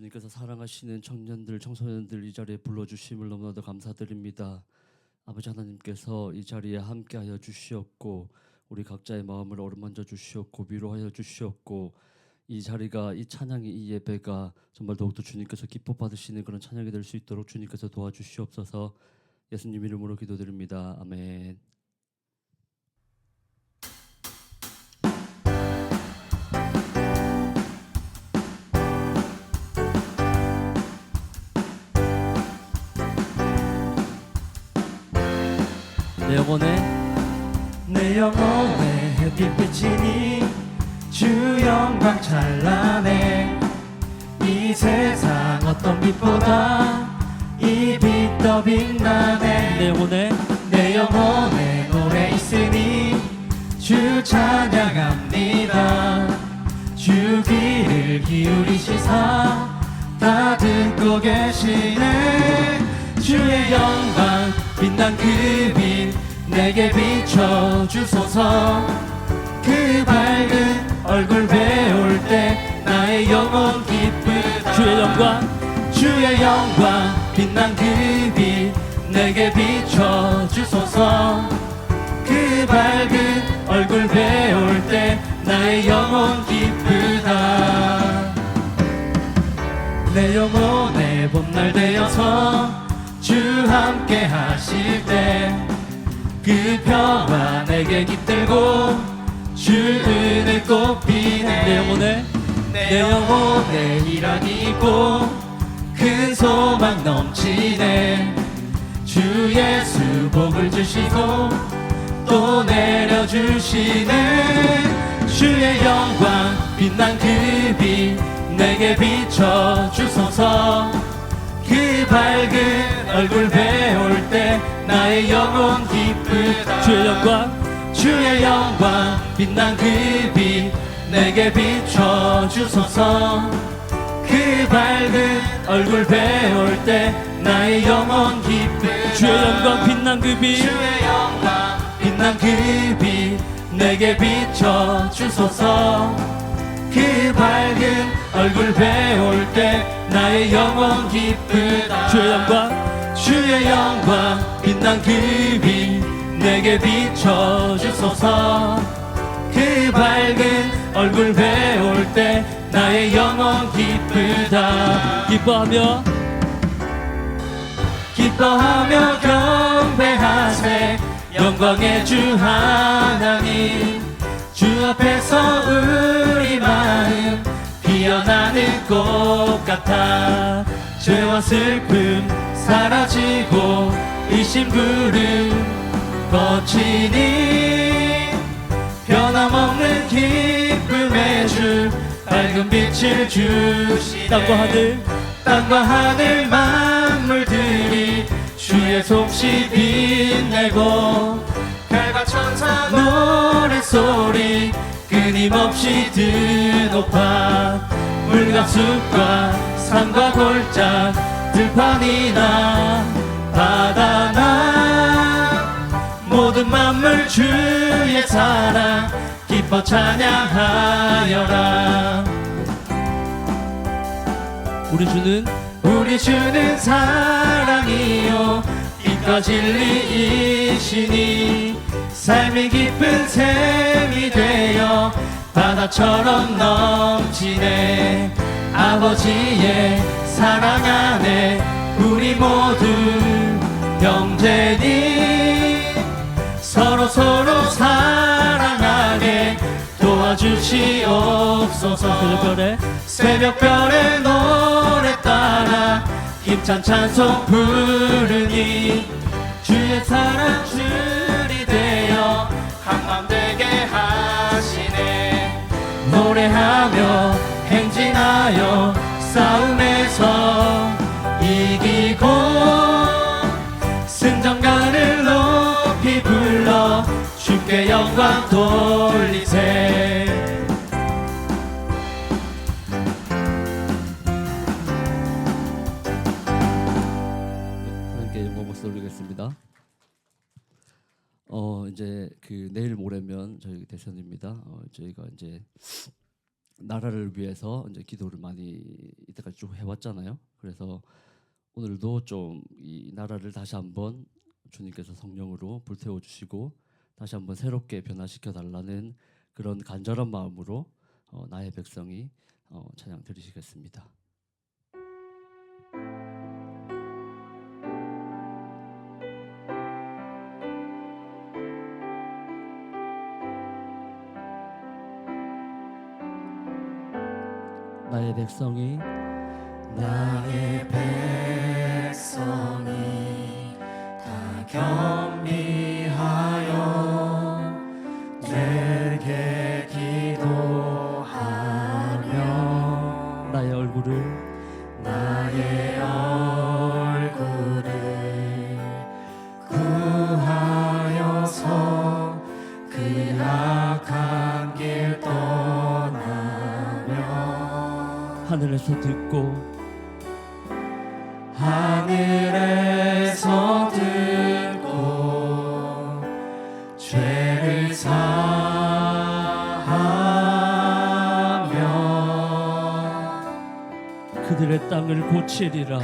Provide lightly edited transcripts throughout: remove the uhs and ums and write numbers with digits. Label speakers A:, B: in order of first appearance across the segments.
A: 주님께서 사랑하시는 청년들, 청소년들 이 자리에 불러주심을 너무나도 감사드립니다. 아버지 하나님께서 이 자리에 함께하여 주시었고 우리 각자의 마음을 어루만져 주시었고 위로하여 주시었고 이 자리가 이 찬양이 이 예배가 정말 더욱더 주님께서 기뻐 받으시는 그런 찬양이 될 수 있도록 주님께서 도와주시옵소서. 예수님 이름으로 기도드립니다. 아멘.
B: 내 영혼의 햇빛이니 주 영광 찬란해. 이 세상 어떤 빛보다 이 빛 더 빛나네. 내 영혼에 노래 있으니 주 찬양합니다. 주 귀를 기울이시사 다 듣고 계시네. 주의 영광 빛난 그 빛 내게 비춰주소서. 그 밝은 얼굴 배울 때 나의 영혼 기쁘다. 주의 영광 빛난 그 빛 내게 비춰주소서. 그 밝은 얼굴 배울 때 나의 영혼 기쁘다. 내 영혼의 봄날 되어서 주 함께 하실 때 그 평화 내게 깃들고 주 은혜 꽃피네. 내 영혼에 희락이 있고 큰 소망 넘치네. 주 예수 복을 주시고 또 내려주시네. 주의 영광 빛난 그 빛 내게 비춰주소서. 그 밝은 얼굴 배울 때 나의 영혼 기쁘다. 주의 영광 빛난 그 빛 내게 비춰주소서. 그 밝은 얼굴 배울 때 나의 영혼 기쁘다.
A: 주의 영광 빛난 그 빛
B: 내게 비춰주소서. 그 밝은 얼굴 배울 때 나의 영혼 기쁘다. 주의 영광 빛난 그 빛 내게 비춰주소서. 그 밝은 얼굴 배울 때 나의 영혼 기쁘다. 기뻐하며 경배하세. 영광의 주 하나님. 주 앞에서 우리 마음 피어나는 꽃 같아. 죄와 슬픔 사라지고 의심부름 거치니 변함없는 기쁨의 주 밝은 빛을 주시네. 땅과 하늘 만물들이 주의 솜씨 빛내고 별과 천사 노래소리 끊임없이 드높아. 물과 숲과 산과 골짜 들판이나 바다나 모든 만물 주의 사랑 기뻐 찬양하여라. 우리 주는 사랑이요 빛과 진리이시니 삶이 깊은 샘이 되어 바다처럼 넘치네. 아버지의 사랑 안에 우리 모두 형제니 서로 사랑하게 도와주시옵소서. 새벽별의 노래 따라 힘찬 찬송 부르니 주의 사랑 줄이 되어 한맘 되게 하시네. 노래하며 행진하여 싸움에서 이기고 승전가를 높이 불러 주께 영광 돌리세.
A: 하나님께 영광 박수 올리겠습니다. 이제 그 내일 모레면 저희 대선입니다. 저희가 이제 나라를 위해서 이제 기도를 많이 이때까지 쭉 해왔잖아요. 그래서 오늘도 좀 이 나라를 다시 한번 주님께서 성령으로 불태워 주시고 다시 한번 새롭게 변화시켜 달라는 그런 간절한 마음으로 나의 백성이 찬양 드리시겠습니다. 나의 백성이
B: 나의 백성이 다 겸비하여 내게 기도하며
A: 나의 얼굴을
B: 구하여서 그 악한 길 떠나며
A: 하늘에서 듣고
B: 죄를 사하며
A: 그들의 땅을 고치리라.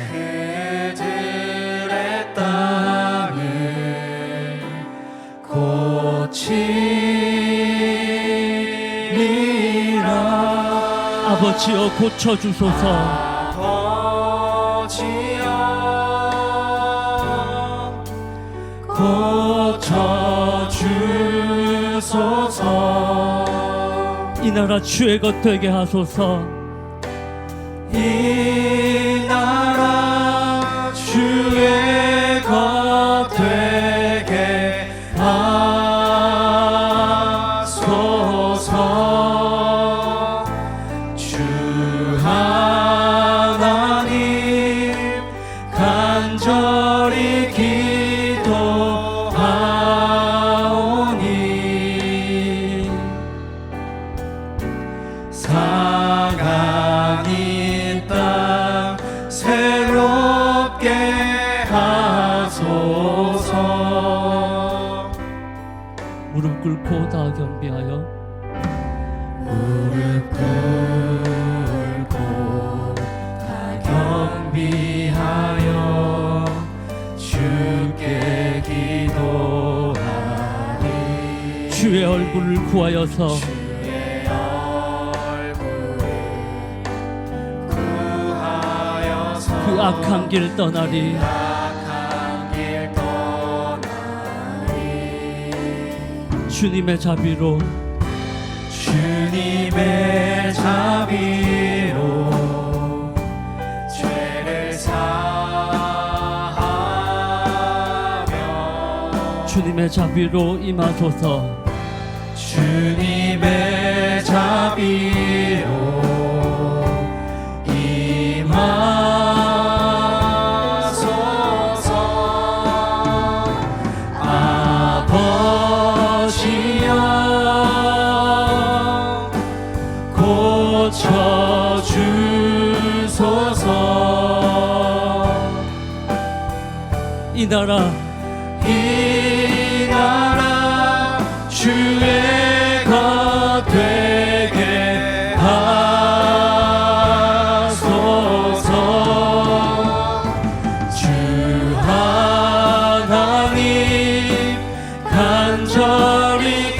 B: 그들의 땅을 고치리라.
A: 아버지여 고쳐주소서.
B: 아버지여 고쳐주소서.
A: 이 나라 주의 것 되게 하소서.
B: 이 나라 주의 것 되게 하소서. 주 하나님 간절히 기도하오니 상한 이 땅 새롭게 하소서.
A: 무릎 꿇고 다 겸비하여
B: 무릎 꿇고 다 겸비하여 주께 기도하리.
A: 주의 얼굴을 구하여서
B: 주의 얼굴을 구하여서
A: 그 악한 길 떠나리.
B: 악한 길 떠나리.
A: 주님의 자비로
B: 주님의 자비로 죄를 사하며
A: 주님의 자비로 임하소서.
B: 주님의 자비로 임하소서. 아버지여 고쳐주소서.
A: 이 나라
B: 주의 것 되게 하소서. 주 하나님 간절히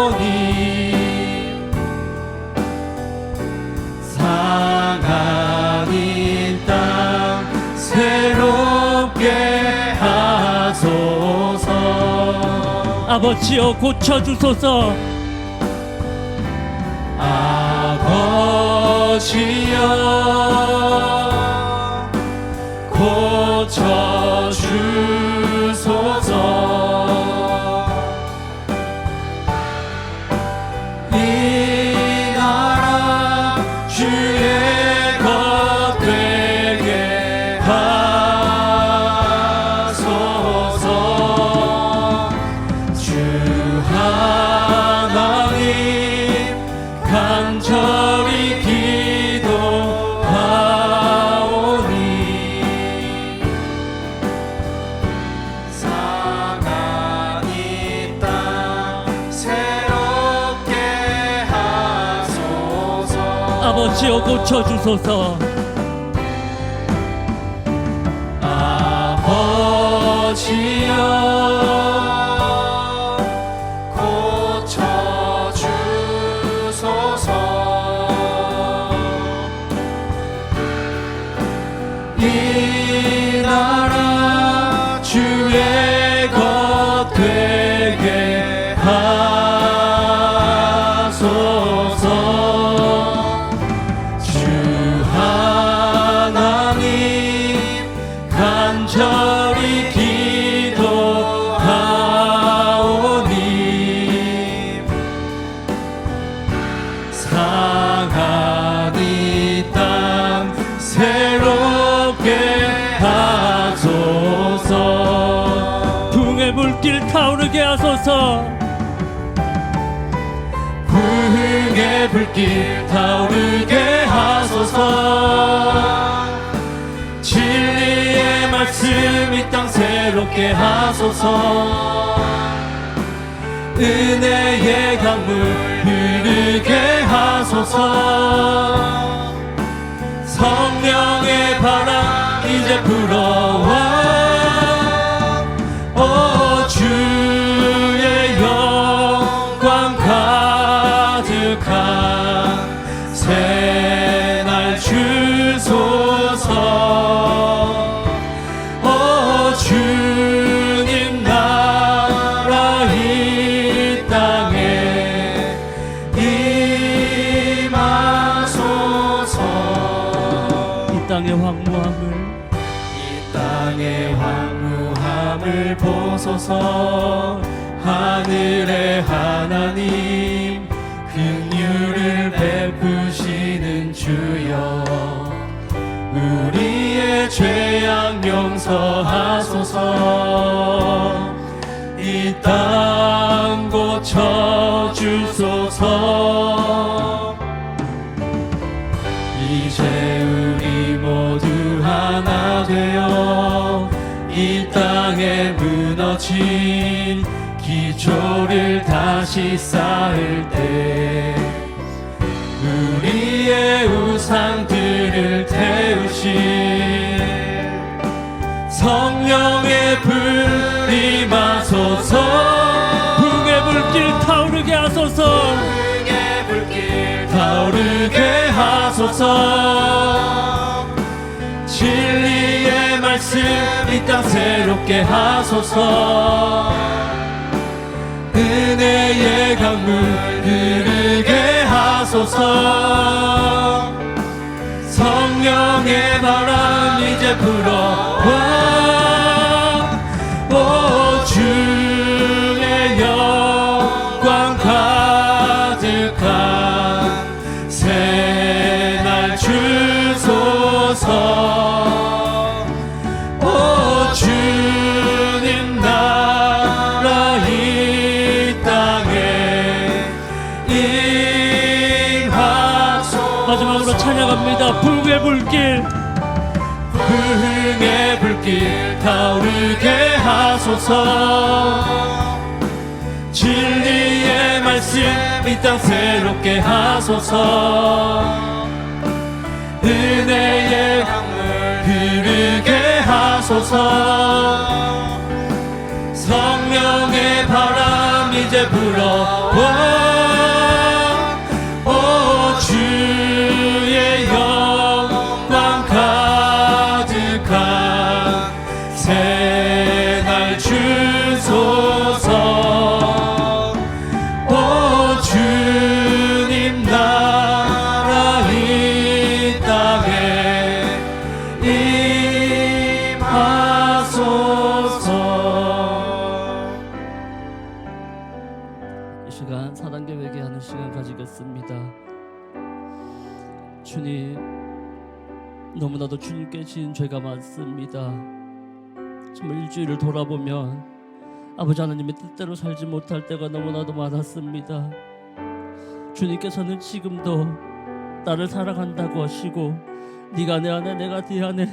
B: 기도하오니 상한 이 땅 새롭게 하소서.
A: 아버지여 고쳐주소서.
B: 아버지여 고쳐주소서. 이 나라 주의 것 되게 하소서. 주 하나님 간절히 기도하오니 상한 이 땅 새롭게
A: 아버지여 고쳐주소서.
B: 아버지여 고쳐주소서. 이 나라 주의 것 되게 하소서. 주 하나님 간절히 기도하오니 상한 이 땅 새롭게 하소서.
A: 부흥의 물길 타오르게 하소서.
B: 부흥의 불길 타오르게 하소서. 진리의 말씀 이 땅 새롭게 하소서. 은혜의 강물 흐르게 하소서. 성령의 바람 이제 불어와. 오 주의 영광 가득한 새날 주소서. 오 주님 나라 이 땅에 임하소서.
A: 이 땅의 황무함을
B: 이 땅의 황무함을 보소서. 하늘의 하나님 긍휼을 베푸시는 주여 우리의 죄악 용서하소서. 이 땅 고쳐주소서. 이제 우리 모두 하나 되어 이 땅에 무너진 기초를 다시 쌓을 때 우리의 우상들을 태우실 성령의 불 임하소서.
A: 부흥의 물길 타오르게 하소서.
B: 부흥의 불길 타오르게 하소서. 진리의 말씀 이 땅 새롭게 하소서. 은혜의 강물 흐르게 하소서. 성령의 바람 이제 불어와. 오 주의 영광 가득한 새날 주소서. 오 주님 나라 이 땅에 임하소서.
A: 마지막으로 찬양합니다. 부흥의 불길
B: 부흥의 불길 타오르게 하소서. 진리의 말씀 이 땅 새롭게 하소서. 은혜의 강물 흐르게 하소서. 성령의 바람 이제 불어와. 오 주의 영광 가득한 새날 주소서. 오 주님 나라 이 땅에 임하소서.
A: 이 시간 4단계 회개하는 시간 가지겠습니다. 주님, 너무나도 주님께 지은 죄가 많습니다. 정말 일주일을 돌아보면 아버지 하나님의 뜻대로 살지 못할 때가 너무나도 많았습니다. 주님께서는 지금도 나를 사랑한다고 하시고 네가 내 안에 내가 네 안에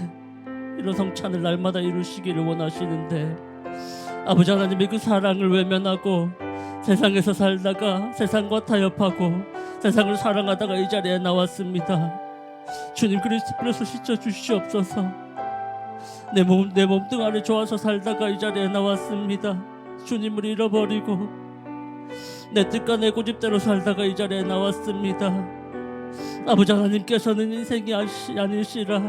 A: 이런 성찬을 날마다 이루시기를 원하시는데 아버지 하나님의 그 사랑을 외면하고 세상에서 살다가 세상과 타협하고 세상을 사랑하다가 이 자리에 나왔습니다. 주님 그리스도 피로써 씻어 주시옵소서. 내 몸뚱 아래 좋아서 살다가 이 자리에 나왔습니다. 주님을 잃어버리고 내 뜻과 내 고집대로 살다가 이 자리에 나왔습니다. 아버지 하나님께서는 인생이 아니시라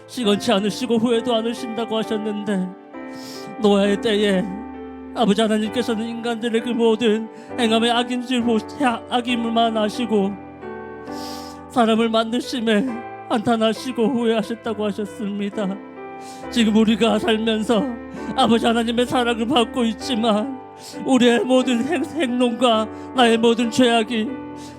A: 시건치 않으시고 후회도 않으신다고 하셨는데, 노아의 때에 아버지 하나님께서는 인간들의 그 모든 행함의 악임을만 아시고 사람을 만드심에 한탄하시고 후회하셨다고 하셨습니다. 지금 우리가 살면서 아버지 하나님의 사랑을 받고 있지만 우리의 모든 행동과 나의 모든 죄악이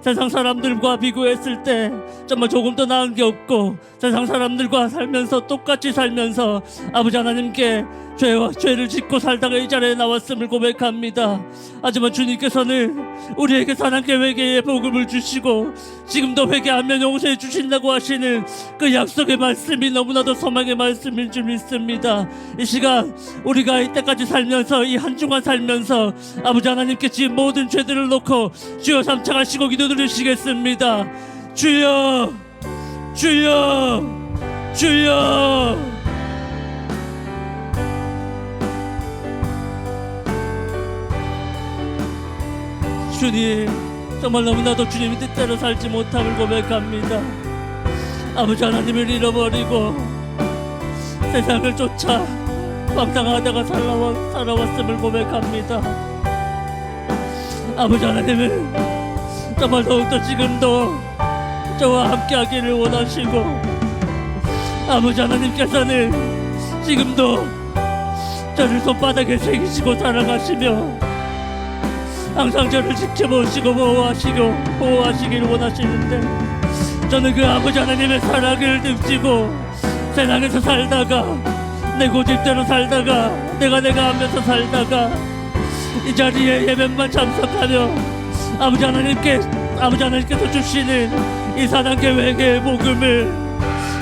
A: 세상 사람들과 비교했을 때 정말 조금 더 나은 게 없고, 세상 사람들과 살면서 똑같이 살면서 아버지 하나님께 죄를 짓고 살다가 이 자리에 나왔음을 고백합니다. 하지만 주님께서는 우리에게 사랑의 회개의 복음을 주시고 지금도 회개하면 용서해 주신다고 하시는 그 약속의 말씀이 너무나도 소망의 말씀인 줄 믿습니다. 이 시간 우리가 이때까지 살면서 이 한 주간 살면서 아버지 하나님께 지은 모든 죄들을 놓고 주여 삼창하시고 기도드리시겠습니다. 주여, 주여, 주여. 주님, 정말 너무나도 주님의 뜻대로 살지 못함을 고백합니다. 아버지 하나님을 잃어버리고 세상을 쫓아 방탕하다가 살아왔음을 고백합니다. 아버지 하나님을 정말 더욱더 지금도 저와 함께 하기를 원하시고, 아버지 하나님께서는 지금도 저를 손바닥에 새기시고 살아가시며 항상 저를 지켜보시고 보호하시기를 원하시는데, 저는 그 아버지 하나님의 사랑을 등지고 세상에서 살다가 내 고집대로 살다가 내가 하면서 살다가 이 자리에 예배만 참석하며 아버지 하나님께서 주시는 이 사랑의 회개의 복음을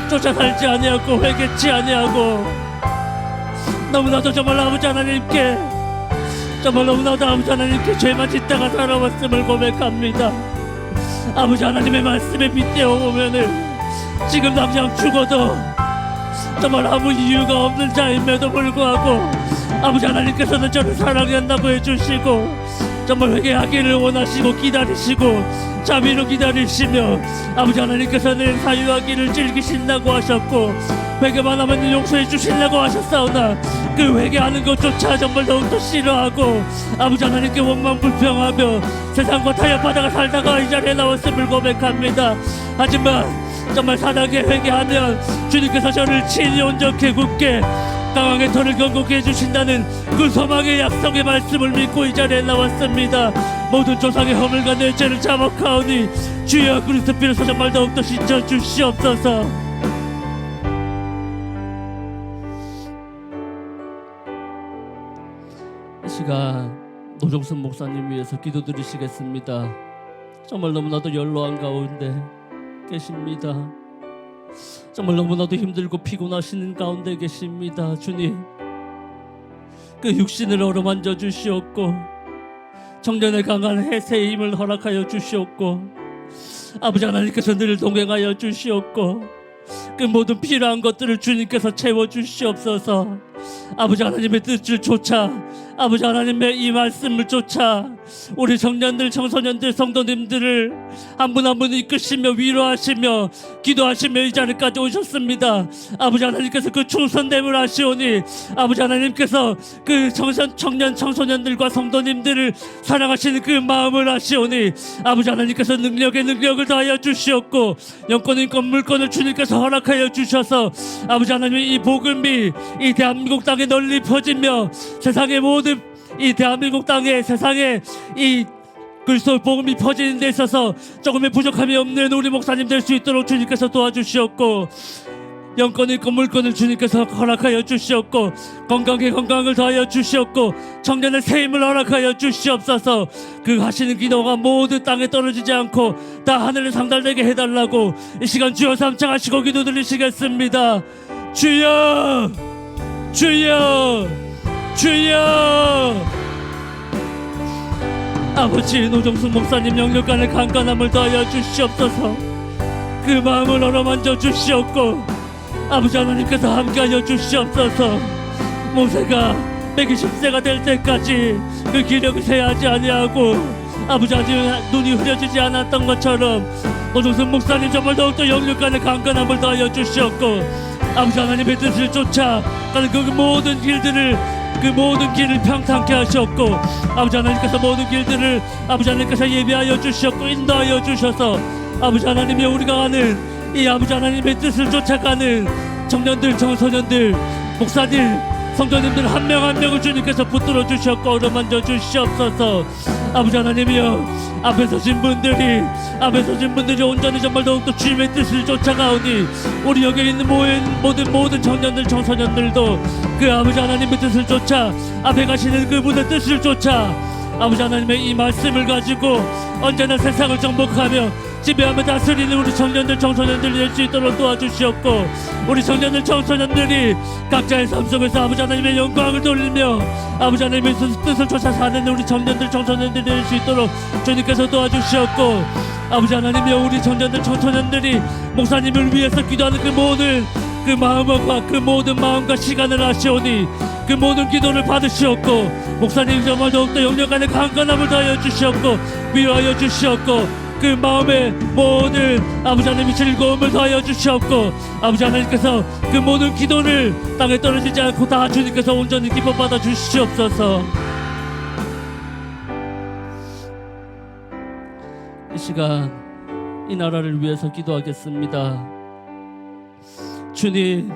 A: 쫓아 살지 아니하고 회개치 아니하고, 너무나도 정말 아버지 하나님께 정말 너무나도 아버지 하나님께 죄만 짓다가 살아왔음을 고백합니다. 아버지 하나님의 말씀에 빗대어 보면은 지금 당장 죽어도 정말 아무 이유가 없는 자임에도 불구하고 아버지 하나님께서는 저를 사랑한다고 해주시고 정말 회개하기를 원하시고 기다리시고 자비로 기다리시며, 아버지 하나님께서는 사유하기를 즐기신다고 하셨고 회개만 하면 용서해 주신다고 하셨사오나 그 회개하는 것조차 정말 더욱더 싫어하고 아버지 하나님께 원망 불평하며 세상과 타협하다가 살다가 이 자리에 나왔음을 고백합니다. 하지만 정말 사랑에 회개하면 주님께서 저를 친히 온전케 굳게 강하게 터를 견고케 해주신다는 그 소망의 약속의 말씀을 믿고 이 자리에 나왔습니다. 모든 조상의 허물과 내 죄를 자복하오니 주여 그리스도 피로써 정말 더욱더 씻어 주시옵소서. 이 시간 노종선 목사님 위해서 기도드리시겠습니다. 정말 너무나도 연로한 가운데 계십니다. 정말 너무나도 힘들고 피곤하시는 가운데 계십니다. 주님, 그 육신을 어루만져 주시옵고 청년의 강한 해세의 힘을 허락하여 주시옵고 아버지 하나님께서 늘 동행하여 주시옵고 그 모든 필요한 것들을 주님께서 채워주시옵소서. 아버지 하나님의 뜻을 쫓아 아버지 하나님의 이 말씀을 쫓아 우리 청년들 청소년들 성도님들을 한 분 한 분 이끄시며 위로하시며 기도하시며 이 자리까지 오셨습니다. 아버지 하나님께서 그 충성됨을 하시오니 아버지 하나님께서 그 청년 청소년들과 성도님들을 사랑하시는 그 마음을 하시오니 아버지 하나님께서 능력을 더하여 주시옵고 영권인권 물권을 주님께서 허락하여 주셔서 아버지 하나님의 이 복음이 이 대한민국 땅에 널리 퍼지며 세상의 모든 이 대한민국 땅에 세상에 이 그리스도 복음이 퍼지는 데 있어서 조금의 부족함이 없는 우리 목사님 될 수 있도록 주님께서 도와주시옵고 영권 있고 물권을 주님께서 허락하여 주시옵고 건강을 더하여 주시옵고 청년의 새 힘을 허락하여 주시옵소서. 그 하시는 기도가 모두 땅에 떨어지지 않고 다 하늘에 상달되게 해달라고 이 시간 주여 삼창하시고 기도드리시겠습니다. 주여, 주여, 주여. 아버지 노정순 목사님 영육간의 강건함을 더하여 주시옵소서. 그 마음을 어루만져 주시옵고 아버지 하나님께서 함께하여 주시옵소서. 모세가 120세가 될 때까지 그 기력이 쇠하지 아니하고 아버지 아직 눈이 흐려지지 않았던 것처럼 노정순 목사님 정말 더욱더 영육간의 강건함을 더하여 주시옵고 아버지 하나님의 뜻을 쫓아가는 그 모든 길을 평탄케 하셨고 아버지 하나님께서 모든 길들을 아버지 하나님께서 예비하여 주셨고 인도하여 주셔서 아버지 하나님이 우리가 가는 이 아버지 하나님의 뜻을 쫓아가는 청년들 청소년들 목사들 성도님들 한 명 한 명을 주님께서 붙들어 주셨고 어루만져 주시옵소서. 아버지 하나님이여 앞에 서신 분들이 온전히 정말 더욱더 주님의 뜻을 쫓아가오니 우리 여기 있는 모든 청년들 청소년들도 그 아버지 하나님의 뜻을 쫓아 앞에 가시는 그분의 뜻을 쫓아 아버지 하나님의 이 말씀을 가지고 언제나 세상을 정복하며 지배하며 다스리는 우리 청년들 청소년들이 될 수 있도록 도와주시옵고 우리 청년들 청소년들이 각자의 삶 속에서 아버지 하나님의 영광을 돌리며 아버지 하나님의 뜻을 쫓아 사는 우리 청년들 청소년들이 될 수 있도록 주님께서 도와주시옵고 아버지 하나님이여 우리 청년들 청소년들이 목사님을 위해서 기도하는 그 모든 마음과 시간을 아시오니 그 모든 기도를 받으시옵고 목사님 정말 더욱더 영역간의 강건함을 더하여 주시옵고 위로하여 주시옵고 그 마음에 모든 아버지 하나님의 즐거움을 더하여 주시옵고 아버지 하나님께서 그 모든 기도를 땅에 떨어지지 않고 다 주님께서 온전히 기뻐 받아 주시옵소서. 이 시간 이 나라를 위해서 기도하겠습니다. 주님,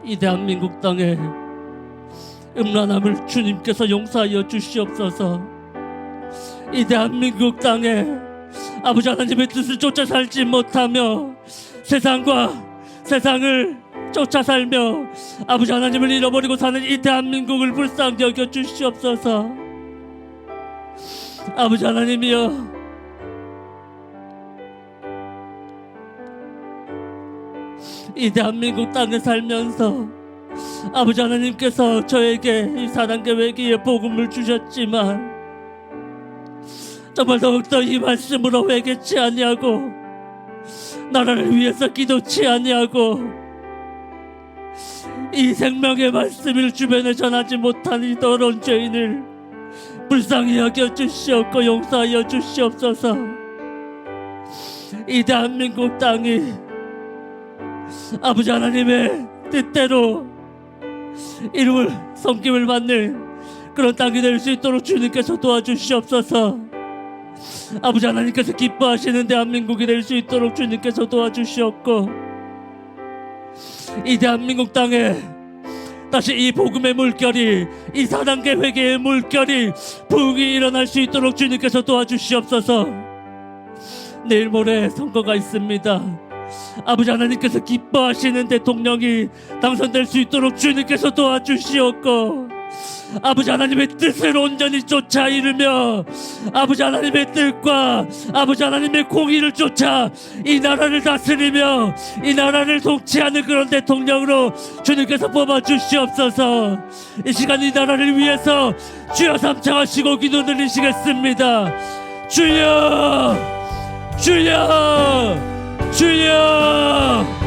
A: 이 대한민국 땅에 음란함을 주님께서 용서하여 주시옵소서. 이 대한민국 땅에 아버지 하나님의 뜻을 쫓아 살지 못하며 세상을 쫓아 살며 아버지 하나님을 잃어버리고 사는 이 대한민국을 불쌍히 여겨 주시옵소서. 아버지 하나님이여 이 대한민국 땅에 살면서 아버지 하나님께서 저에게 이 4단계 회개의 복음을 주셨지만 정말 더욱더 이 말씀으로 회개치 아니하고 나라를 위해서 기도치 아니하고 이 생명의 말씀을 주변에 전하지 못한 이 더러운 죄인을 불쌍히 여겨 주시옵고 용서하여 주시옵소서. 이 대한민국 땅이 아버지 하나님의 뜻대로 이름을 섬김을 받는 그런 땅이 될 수 있도록 주님께서 도와주시옵소서. 아버지 하나님께서 기뻐하시는 대한민국이 될 수 있도록 주님께서 도와주시옵고 이 대한민국 땅에 다시 이 복음의 물결이 이 4단계 회개의 물결이 부흥이 일어날 수 있도록 주님께서 도와주시옵소서. 내일 모레 선거가 있습니다. 아버지 하나님께서 기뻐하시는 대통령이 당선될 수 있도록 주님께서 도와주시옵고 아버지 하나님의 뜻을 온전히 쫓아 이루며 아버지 하나님의 뜻과 아버지 하나님의 공의를 쫓아 이 나라를 다스리며 이 나라를 통치하는 그런 대통령으로 주님께서 뽑아 주시옵소서. 이 시간 이 나라를 위해서 주여 삼창하시고 기도 드리시겠습니다. 주여 주여 주여.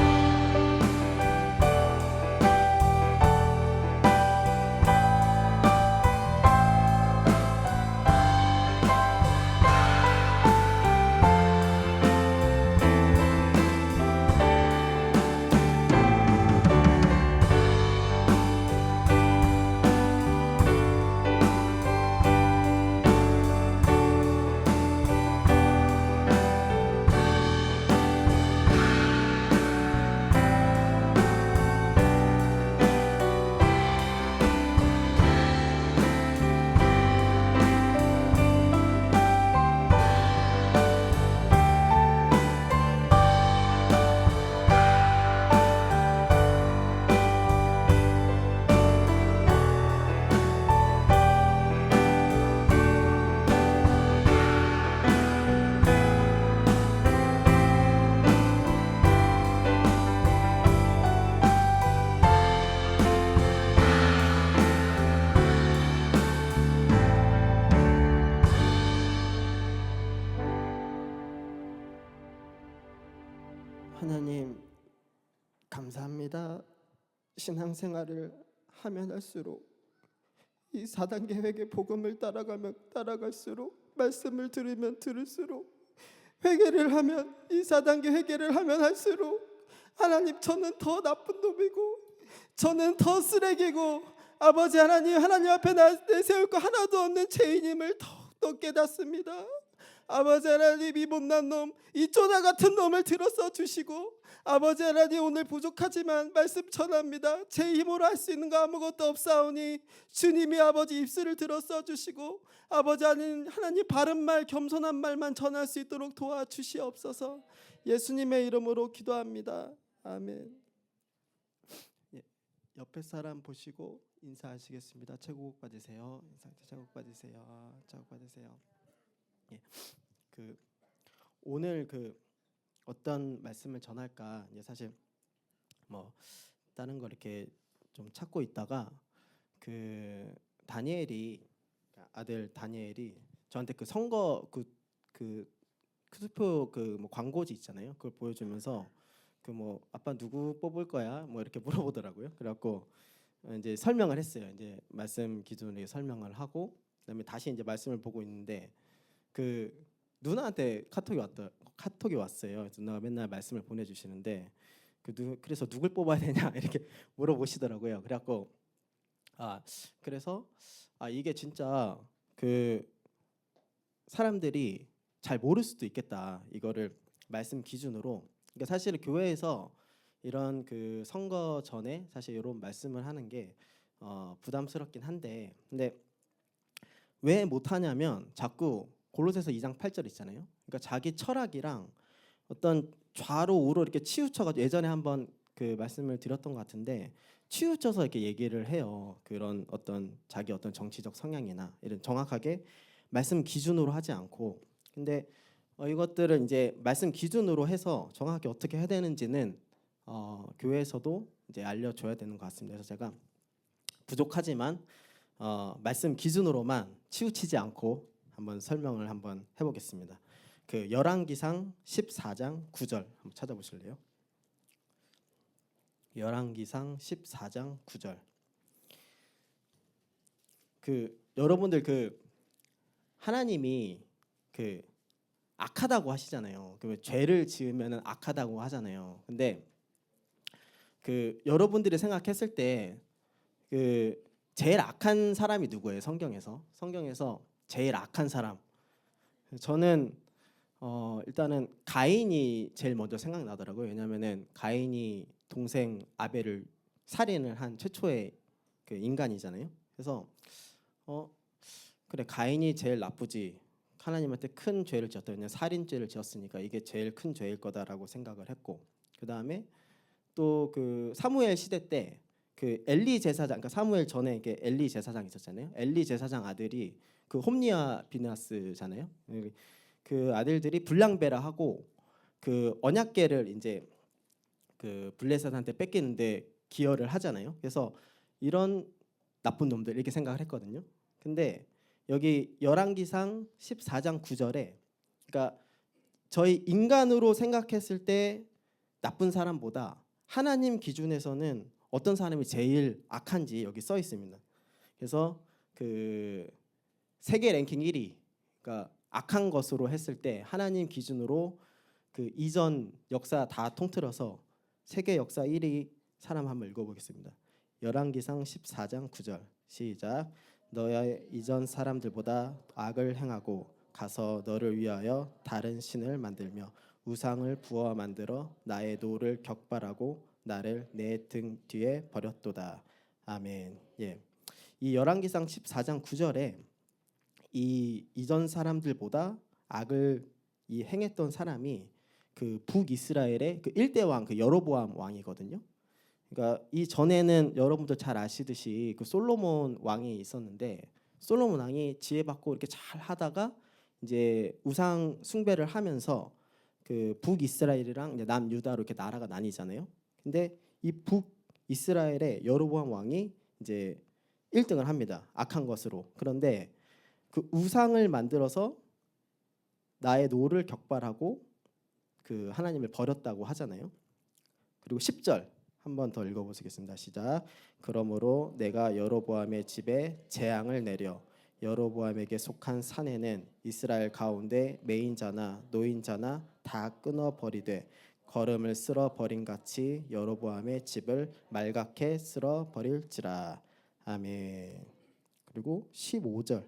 C: 하나님 감사합니다. 신앙생활을 하면 할수록 이 4단계 회개 복음을 따라가면 따라갈수록 말씀을 들으면 들을수록 회개를 하면 이 4단계 회개를 하면 할수록 하나님 저는 더 나쁜 놈이고 저는 더 쓰레기고 아버지 하나님 앞에 내세울 거 하나도 없는 죄인임을 더욱더 깨닫습니다. 아버지 하나님 이 못난 놈, 이 쪼다 같은 놈을 들어서 주시고 아버지 하나님 오늘 부족하지만 말씀 전합니다. 제 힘으로 할 수 있는 거 아무것도 없사오니 주님이 아버지 입술을 들어서 주시고 아버지 하나님 바른 말 겸손한 말만 전할 수 있도록 도와주시옵소서. 예수님의 이름으로 기도합니다. 아멘. 옆에 사람 보시고 인사하시겠습니다. 최고곡 받으세요. 최고곡 받으세요. 최고곡 받으세요. 예. 오늘 어떤 말씀을 전할까 사실 뭐 다른 거 이렇게 좀 찾고 있다가 다니엘이 아들 다니엘이 저한테 선거 투표 뭐 광고지 있잖아요. 그걸 보여주면서 아빠 누구 뽑을 거야? 뭐 이렇게 물어보더라고요. 그래갖고 이제 설명을 했어요. 이제 말씀 기준으로 설명을 하고 그다음에 다시 이제 말씀을 보고 있는데 누나한테 카톡이 왔어요. 그래서 누나가 맨날 말씀을 보내주시는데 그래서 누굴 뽑아야 되냐 이렇게 물어보시더라고요. 그래갖고 그래서 이게 진짜 사람들이 잘 모를 수도 있겠다. 이거를 말씀 기준으로. 그러니까 사실 교회에서 이런 선거 전에 사실 이런 말씀을 하는 게 부담스럽긴 한데 근데 왜 못하냐면 자꾸 골로새서 2장 8절 있잖아요. 그러니까 자기 철학이랑 어떤 좌로 우로 이렇게 치우쳐가지고 예전에 한번 말씀을 드렸던 것 같은데 치우쳐서 이렇게 얘기를 해요. 그런 자기 정치적 성향이나 이런 정확하게 말씀 기준으로 하지 않고 근데 이것들을 이제 말씀 기준으로 해서 정확하게 어떻게 해야 되는지는 교회에서도 이제 알려줘야 되는 것 같습니다. 그래서 제가 부족하지만 말씀 기준으로만 치우치지 않고 한번 설명을 한번 해보겠습니다. 열왕기상 14장 9절 한번 찾아보실래요? 열왕기상 14장 9절. 여러분들 하나님이 악하다고 하시잖아요. 죄를 지으면 악하다고 하잖아요. 근데 여러분들이 생각했을 때 제일 악한 사람이 누구예요? 성경에서 제일 악한 사람. 저는 일단은 가인이 제일 먼저 생각나더라고요. 왜냐하면은 가인이 동생 아벨을 살인을 한 최초의 인간이잖아요. 그래서 그래 가인이 제일 나쁘지. 하나님한테 큰 죄를 지었다. 왜냐면 살인죄를 지었으니까 이게 제일 큰 죄일 거다라고 생각을 했고 그 다음에 또 사무엘 시대 때 엘리 제사장, 그러니까 사무엘 전에 이게 엘리 제사장 있었잖아요. 엘리 제사장 아들이 홈니와 비나스잖아요. 아들들이 불량배라하고 언약궤를 이제 블레셋한테 뺏기는데 기여를 하잖아요. 그래서 이런 나쁜 놈들 이렇게 생각을 했거든요. 근데 여기 열왕기상 14장 9절에 그러니까 저희 인간으로 생각했을 때 나쁜 사람보다 하나님 기준에서는 어떤 사람이 제일 악한지 여기 써 있습니다. 그래서 세계 랭킹 1위, 그러니까 악한 것으로 했을 때 하나님 기준으로 이전 역사 다 통틀어서 세계 역사 1위 사람 한번 읽어보겠습니다. 열왕기상 14장 9절 시작. 너의 이전 사람들보다 악을 행하고 가서 너를 위하여 다른 신을 만들며 우상을 부어 만들어 나의 노를 격발하고 나를 내 등 뒤에 버렸도다. 아멘. 예. 이 열왕기상 14장 9절에 이 이전 사람들보다 악을 행했던 사람이 북이스라엘의 1대 왕 여로보암 왕이거든요. 그러니까 이 전에는 여러분들 잘 아시듯이 솔로몬 왕이 있었는데 솔로몬 왕이 지혜받고 이렇게 잘 하다가 이제 우상 숭배를 하면서 북이스라엘이랑 이제 남유다로 이렇게 나라가 나뉘잖아요. 근데 이 북이스라엘의 여로보암 왕이 이제 1등을 합니다. 악한 것으로. 그런데 우상을 만들어서 나의 노를 격발하고 그 하나님을 버렸다고 하잖아요. 그리고 10절 한 번 더 읽어보시겠습니다. 시작. 그러므로 내가 여로보암의 집에 재앙을 내려 여로보암에게 속한 산에는 이스라엘 가운데 매인자나 노인자나 다 끊어버리되 거름을 쓸어 버린 같이 여로보암의 집을 말갛게 쓸어 버릴지라. 아멘. 그리고 15절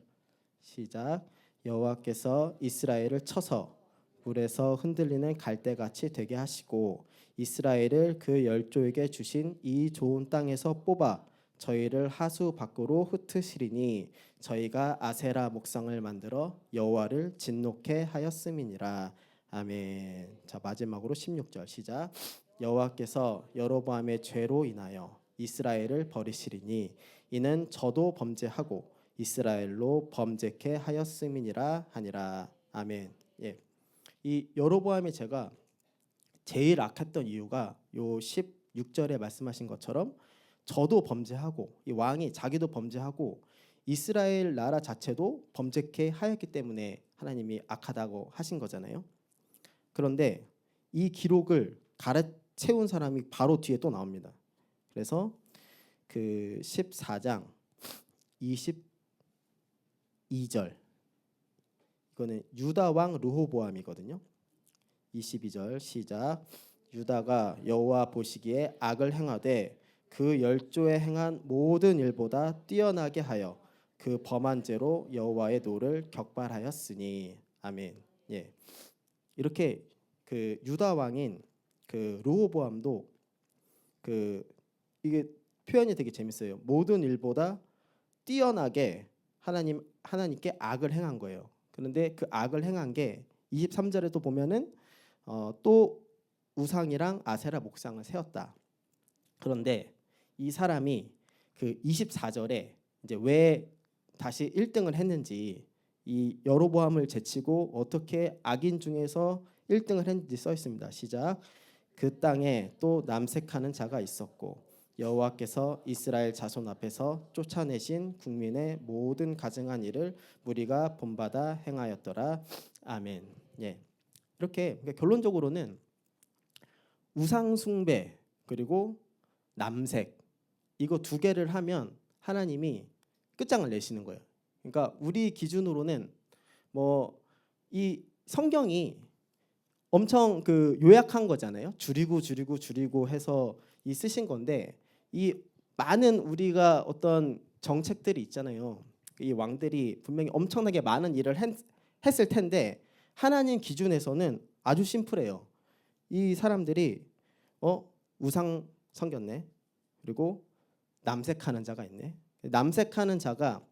C: 시작. 여호와께서 이스라엘을 쳐서 물에서 흔들리는 갈대같이 되게 하시고 이스라엘을 그 열조에게 주신 이 좋은 땅에서 뽑아 저희를 하수 밖으로 흩으시리니 저희가 아세라 목상을 만들어 여호와를 진노케 하였음이니라. 아멘. 자, 마지막으로 16절 시작. 여호와께서 여로보암의 죄로 인하여 이스라엘을 버리시리니 이는 저도 범죄하고 이스라엘로 범죄케 하였음이니라 하니라. 아멘. 예. 이 여로보암의 죄가 제일 악했던 이유가 요 16절에 말씀하신 것처럼 저도 범죄하고 이 왕이 자기도 범죄하고 이스라엘 나라 자체도 범죄케 하였기 때문에 하나님이 악하다고 하신 거잖아요. 그런데 이 기록을 갈아채운 사람이 바로 뒤에 또 나옵니다. 그래서 그 14장 22절 이거는 유다 왕 르호보암이거든요. 22절 시작. 유다가 여호와 보시기에 악을 행하되 그 열조에 행한 모든 일보다 뛰어나게 하여 그 범한 죄로 여호와의 노를 격발하였으니. 아멘. 예. 이렇게 그 유다 왕인 그 르호보암도 그 이게 표현이 되게 재밌어요. 모든 일보다 뛰어나게 하나님께 악을 행한 거예요. 그런데 그 악을 행한 게 23절에도 보면은 또 우상이랑 아세라 목상을 세웠다. 그런데 이 사람이 그 24절에 이제 왜 다시 1등을 했는지 이 여로보암을 제치고 어떻게 악인 중에서 1등을 했는지 써 있습니다. 시작. 그 땅에 또 남색하는 자가 있었고 여호와께서 이스라엘 자손 앞에서 쫓아내신 국민의 모든 가증한 일을 무리가 본받아 행하였더라. 아멘. 예. 이렇게 그러니까 결론적으로는 우상 숭배 그리고 남색 이거 두 개를 하면 하나님이 끝장을 내시는 거예요. 그러니까 우리 기준으로는 뭐 이 성경이 엄청 그 요약한 거잖아요. 줄이고 해서 이 쓰신 건데 이 많은 우리가 어떤 정책들이 있잖아요. 이 왕들이 분명히 엄청나게 많은 일을 했을 텐데 하나님 기준에서는 아주 심플해요. 이 사람들이 우상 섬겼네. 그리고 남색하는 자가 있네. 남색하는 자가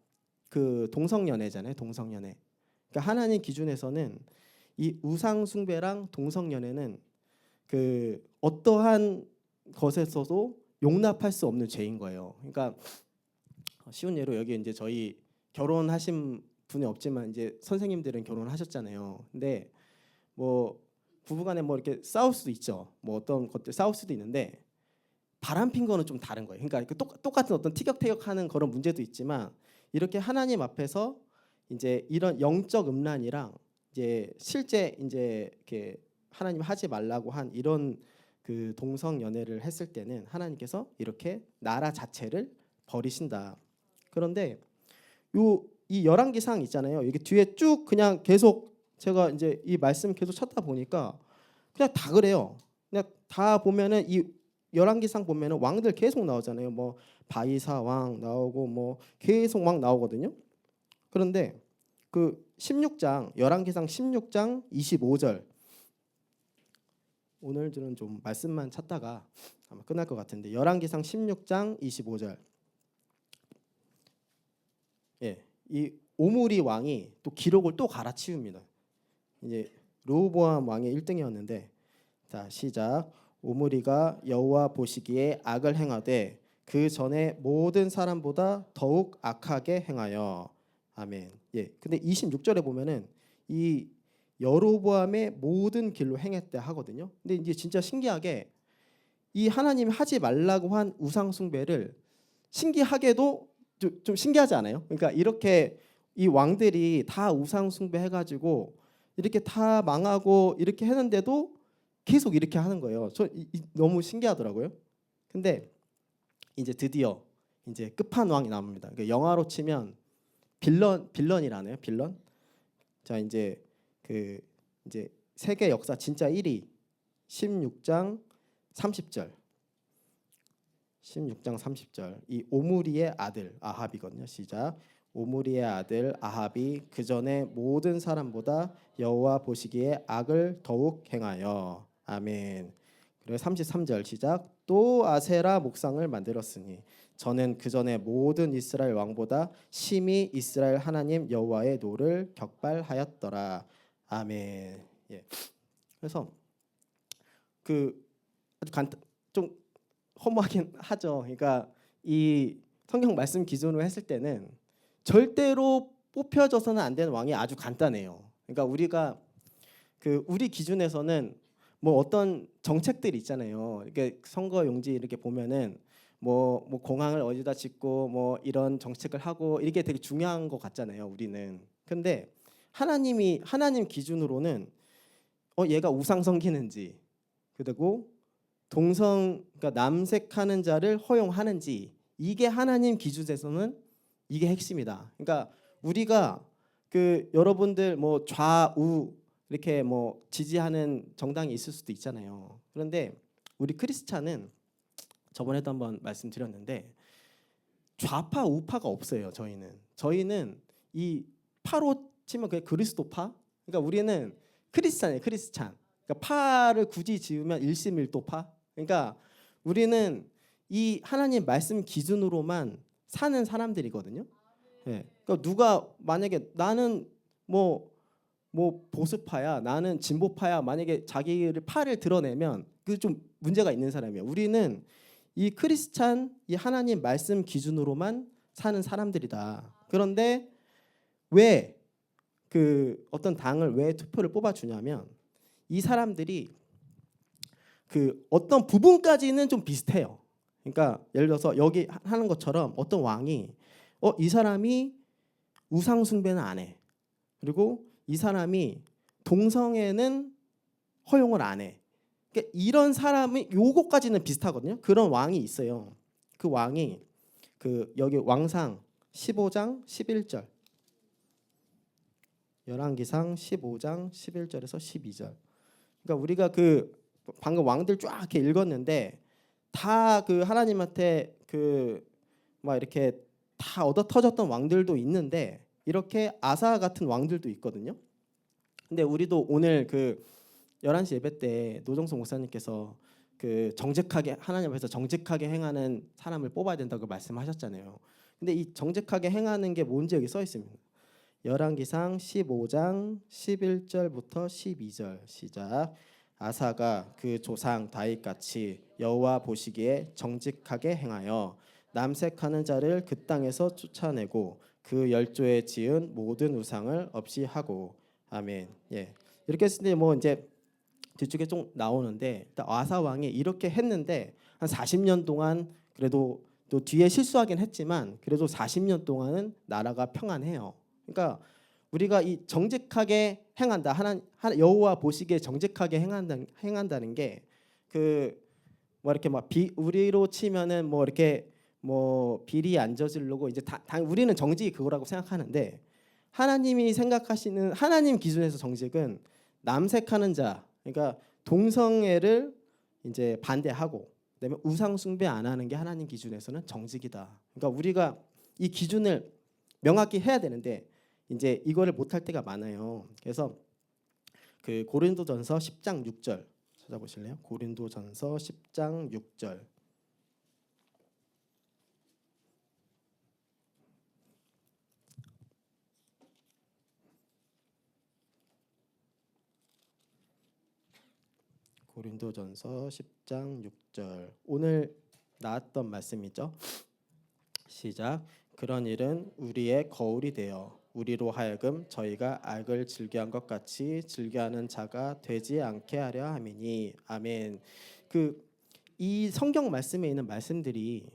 C: 그 동성연애잖아요. 동성연애. 그러니까 하나님 기준에서는 이 우상 숭배랑 동성연애는 그 어떠한 것에서도 용납할 수 없는 죄인 거예요. 그러니까 쉬운 예로 여기 이제 저희 결혼하신 분이 없지만 이제 선생님들은 결혼하셨잖아요. 근데 뭐 부부간에 뭐 이렇게 싸울 수도 있죠. 뭐 어떤 것들 싸울 수도 있는데 바람핀 거는 좀 다른 거예요. 그러니까 그 똑같은 어떤 티격태격하는 그런 문제도 있지만 이렇게 하나님 앞에서 이제 이런 영적 음란이랑 이제 실제 이제 이렇게 하나님 하지 말라고 한 이런 그 동성 연애를 했을 때는 하나님께서 이렇게 나라 자체를 버리신다. 그런데 이 열왕기상 있잖아요. 여기 뒤에 쭉 그냥 계속 제가 이제 이 말씀 계속 찾다 보니까 그냥 다 그래요. 그냥 다 보면은 이 열왕기상 보면은 왕들 계속 나오잖아요. 뭐 바이사 왕 나오고 뭐 계속 왕 나오거든요. 그런데 그 16장 열왕기상 16장 25절 오늘들은 좀 말씀만 찾다가 아마 끝날 것 같은데 열왕기상 16장 25절 예, 이 오므리 왕이 또 기록을 또 갈아치웁니다. 이제 르호보암 왕이 1등이었는데 자 시작. 오므리가 여호와 보시기에 악을 행하되 그 전에 모든 사람보다 더욱 악하게 행하여. 아멘. 예. 근데 26절에 보면은 이 여로보암의 모든 길로 행했다 하거든요. 근데 이제 진짜 신기하게 이 하나님이 하지 말라고 한 우상 숭배를 신기하게도 좀 신기하지 않아요? 그러니까 이렇게 이 왕들이 다 우상 숭배 해가지고 이렇게 다 망하고 이렇게 했는데도 계속 이렇게 하는 거예요. 너무 신기하더라고요. 근데 이제 드디어 이제 끝판왕이 나옵니다. 그러니까 영화로 치면 빌런이라네요. 빌런. 자, 이제 이제 세계 역사 진짜 1위 16장 30절. 16장 30절. 이 오므리의 아들 아합이거든요. 시작. 오므리의 아들 아합이 그 전에 모든 사람보다 여호와 보시기에 악을 더욱 행하여. 아멘. 그리고 33절 시작. 또 아세라 목상을 만들었으니 저는 그 전에 모든 이스라엘 왕보다 심히 이스라엘 하나님 여호와의 노를 격발하였더라. 아멘. 예. 그래서 아주 좀 허무하긴 하죠. 그러니까 이 성경 말씀 기준으로 했을 때는 절대로 뽑혀져서는 안 되는 왕이 아주 간단해요. 그러니까 우리가 우리 기준에서는 뭐 어떤 정책들이 있잖아요. 이렇게 선거 용지 이렇게 보면은 뭐 공항을 어디다 짓고 뭐 이런 정책을 하고 이게 되게 중요한 것 같잖아요. 우리는. 근데 하나님 기준으로는 얘가 우상 섬기는지, 그리고 그러니까 남색하는 자를 허용하는지, 이게 하나님 기준에서는 이게 핵심이다. 그러니까 우리가 여러분들 뭐 좌우 이렇게 뭐 지지하는 정당이 있을 수도 있잖아요. 그런데 우리 크리스찬은 저번에도 한번 말씀드렸는데 좌파 우파가 없어요. 저희는 이 파로 치면 그게 그리스도파. 그러니까 우리는 크리스찬이에요. 크리스찬. 그러니까 파를 굳이 지으면 일심일도파. 그러니까 우리는 이 하나님 말씀 기준으로만 사는 사람들이거든요. 예. 그러니까 누가 만약에 나는 뭐 보수파야, 나는 진보파야, 만약에 자기를 파를 드러내면 그 좀 문제가 있는 사람이에요. 우리는 이 크리스찬, 이 하나님 말씀 기준으로만 사는 사람들이다. 그런데 왜 어떤 당을 왜 투표를 뽑아주냐면 이 사람들이 어떤 부분까지는 좀 비슷해요. 그러니까 예를 들어서 여기 하는 것처럼 어떤 왕이 이 사람이 우상 숭배는 안 해. 그리고 이 사람이 동성애는 허용을 안 해. 그러니까 이런 사람이 요거까지는 비슷하거든요. 그런 왕이 있어요. 그 왕이 여기 왕상 15장 11절. 열왕기상 15장 11절에서 12절. 그러니까 우리가 방금 왕들 쫙 이렇게 읽었는데 다 하나님한테 막 이렇게 다 얻어 터졌던 왕들도 있는데 이렇게 아사 같은 왕들도 있거든요. 근데 우리도 오늘 11시 예배 때 노정석 목사님께서 정직하게 하나님 앞에서 정직하게 행하는 사람을 뽑아야 된다고 말씀하셨잖아요. 근데 이 정직하게 행하는 게 뭔지 여기 써 있습니다. 열왕기상 15장 11절부터 12절 시작. 아사가 그 조상 다윗같이 여호와 보시기에 정직하게 행하여 남색하는 자를 그 땅에서 쫓아내고 그 열조에 지은 모든 우상을 없이 하고. 아멘. 예. 이렇게 했을 때 뭐 이제 뒤쪽에 좀 나오는데 아사 왕이 이렇게 했는데 한 40년 동안 그래도 또 뒤에 실수하긴 했지만 그래도 40년 동안은 나라가 평안해요. 그러니까 우리가 이 정직하게 행한다, 여호와 보시기에 정직하게 행한다는 게 뭐 이렇게 막 우리로 치면은 뭐 이렇게 뭐 비리 안 저지르고 이제 우리는 정직이 그거라고 생각하는데 하나님이 생각하시는 하나님 기준에서 정직은 남색하는 자, 그러니까 동성애를 이제 반대하고 그다음에 우상 숭배 안 하는 게 하나님 기준에서는 정직이다. 그러니까 우리가 이 기준을 명확히 해야 되는데 이제 이거를 못할 때가 많아요. 그래서 고린도전서 10장 6절 찾아보실래요? 고린도전서 10장 6절. 고린도전서 10장 6절. 오늘 나왔던 말씀이죠. 시작. 그런 일은 우리의 거울이 되어 우리로 하여금 저희가 악을 즐겨한 것 같이 즐겨하는 자가 되지 않게 하려 함이니. 아멘. 이 성경 말씀에 있는 말씀들이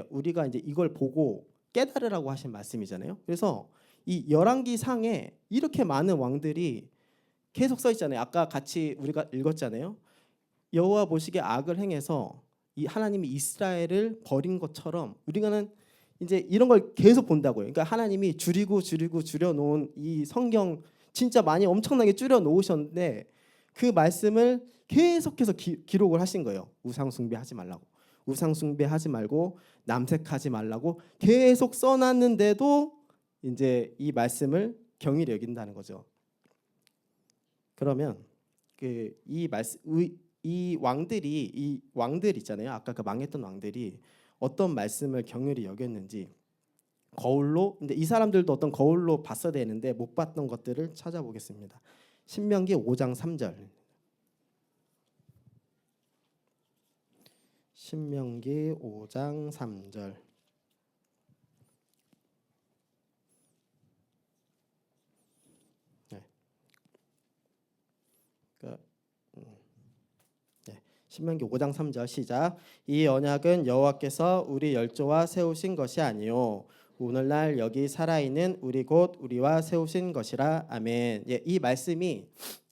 C: 우리가 이제 이걸 보고 깨달으라고 하신 말씀이잖아요. 그래서 이 열왕기상에 이렇게 많은 왕들이 계속 써 있잖아요. 아까 같이 우리가 읽었잖아요. 여호와 보시기에 악을 행해서 이 하나님이 이스라엘을 버린 것처럼 우리가는 이제 이런 걸 계속 본다고요. 그러니까 하나님이 줄이고 줄여 놓은 이 성경 진짜 많이 엄청나게 줄여 놓으셨는데 그 말씀을 계속해서 기록을 하신 거예요. 우상 숭배하지 말라고. 우상 숭배하지 말고 남색하지 말라고 계속 써놨는데도 이제 이 말씀을 경히 여긴다는 거죠. 그러면 이 왕들 있잖아요. 아까 그 망했던 왕들이 어떤 말씀을 경휼히 여겼는지 거울로, 근데 이 사람들도 어떤 거울로 봤어야 되는데 못 봤던 것들을 찾아보겠습니다. 신명기 5장 3절. 신명기 5장 3절. 네. 신명기 5장 3절 시작. 이 언약은 여호와께서 우리 열조와 세우신 것이 아니요 오늘날 여기 살아있는 우리 곧 우리와 세우신 것이라. 아멘. 예, 이 말씀이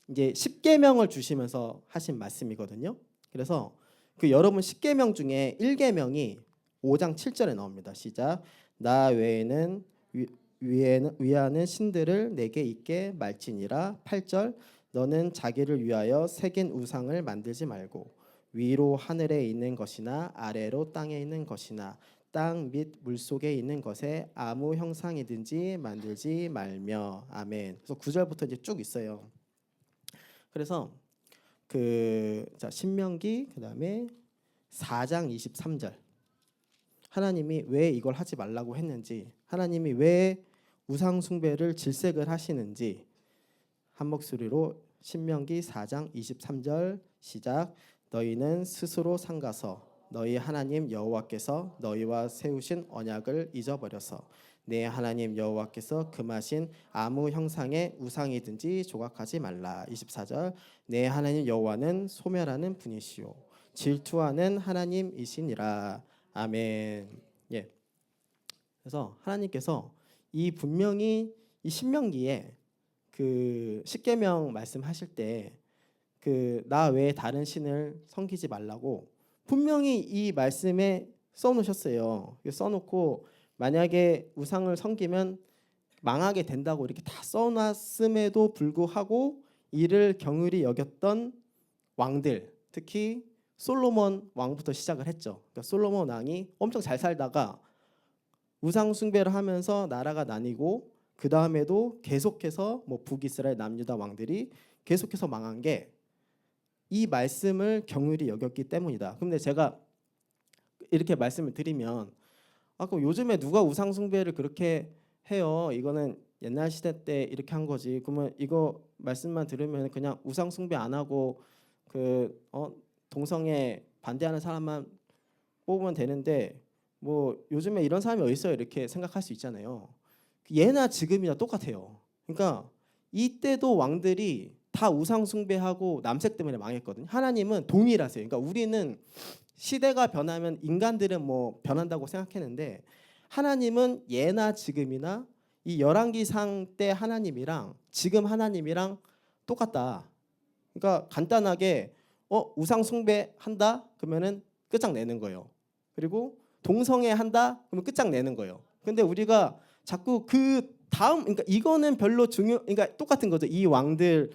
C: 이제 10계명을 주시면서 하신 말씀이거든요. 그래서 그 여러분 10계명 중에 1계명이 5장 7절에 나옵니다. 시작. 나 외에는 위하는 신들을 내게 있게 말지니라. 8절. 너는 자기를 위하여 새긴 우상을 만들지 말고 위로 하늘에 있는 것이나 아래로 땅에 있는 것이나 땅 및 물속에 있는 것에 아무 형상이든지 만들지 말며. 아멘. 그래서 9절부터 이제 쭉 있어요. 그래서 신명기 그다음에 4장 23절. 하나님이 왜 이걸 하지 말라고 했는지, 하나님이 왜 우상 숭배를 질색을 하시는지 한 목소리로 신명기 4장 23절 시작. 너희는 스스로 삼가서 너희 하나님 여호와께서 너희와 세우신 언약을 잊어버려서 내 하나님 여호와께서 금하신 아무 형상의 우상이든지 조각하지 말라. 24절. 내 하나님 여호와는 소멸하는 분이시요 질투하는 하나님이시니라. 아멘. 예. 그래서 하나님께서 분명히 이 신명기에 그 십계명 말씀하실 때 나 외에 다른 신을 섬기지 말라고 분명히 이 말씀에 써놓으셨어요. 써놓고 만약에 우상을 섬기면 망하게 된다고 이렇게 다 써놨음에도 불구하고 이를 경휼히 여겼던 왕들, 특히 솔로몬 왕부터 시작을 했죠. 그러니까 솔로몬 왕이 엄청 잘 살다가 우상 숭배를 하면서 나라가 나뉘고 그 다음에도 계속해서 북이스라엘 남유다 왕들이 계속해서 망한 게 이 말씀을 경휼히 여겼기 때문이다. 근데 제가 이렇게 말씀을 드리면 그럼 요즘에 누가 우상 숭배를 그렇게 해요? 이거는 옛날 시대 때 이렇게 한 거지. 그러면 이거 말씀만 들으면 그냥 우상 숭배 안 하고 동성애 반대하는 사람만 뽑으면 되는데 요즘에 이런 사람이 어디 있어요? 이렇게 생각할 수 있잖아요. 예나 지금이나 똑같아요. 그러니까 이때도 왕들이 다 우상 숭배하고 남색 때문에 망했거든요. 하나님은 동일하세요. 그러니까 우리는 시대가 변하면 인간들은 변한다고 생각했는데 하나님은 예나 지금이나 이 열왕기상 때 하나님이랑 지금 하나님이랑 똑같다. 그러니까 간단하게 우상 숭배한다 그러면은 끝장내는 거예요. 그리고 동성애 한다 그러면 끝장내는 거예요. 근데 우리가 자꾸 그러니까 이거는 별로 그러니까 똑같은 거죠. 이 왕들이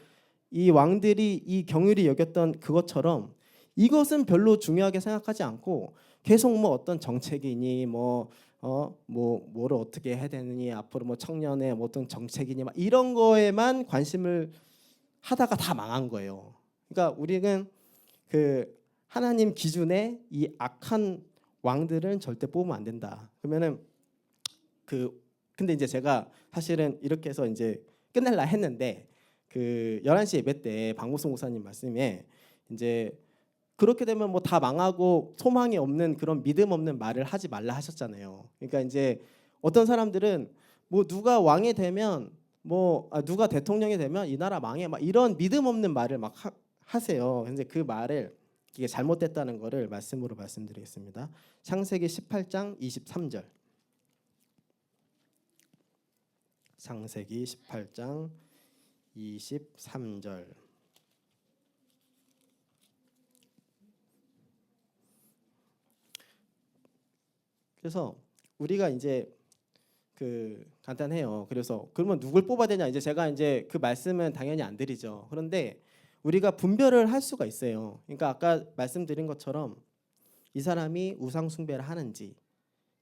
C: 이 경휼히 여겼던 그것처럼 이것은 별로 중요하게 생각하지 않고 계속 어떤 정책이니 뭐를 어떻게 해야 되느니 앞으로 청년의 어떤 정책이니 이런 거에만 관심을 하다가 다 망한 거예요. 그러니까 우리는 하나님 기준에 이 악한 왕들은 절대 뽑으면 안 된다. 그러면은 근데 이제 제가 사실은 이렇게 해서 이제 끝낼라 했는데 11시 예배 때 박무성 목사님 말씀에 이제 그렇게 되면 다 망하고 소망이 없는 그런 믿음 없는 말을 하지 말라 하셨잖아요. 그러니까 이제 어떤 사람들은 누가 왕이 되면 누가 대통령이 되면 이 나라 망해 이런 믿음 없는 말을 하세요. 근데 그 말을 이게 잘못됐다는 거를 말씀으로 말씀드리겠습니다. 창세기 18장 23절. 창세기 18장 23절. 그래서 우리가 이제 그 간단해요. 그래서 그러면 누굴 뽑아야 되냐? 이제 제가 이제 그 말씀은 당연히 안 드리죠. 그런데 우리가 분별을 할 수가 있어요. 그러니까 아까 말씀드린 것처럼 이 사람이 우상 숭배를 하는지,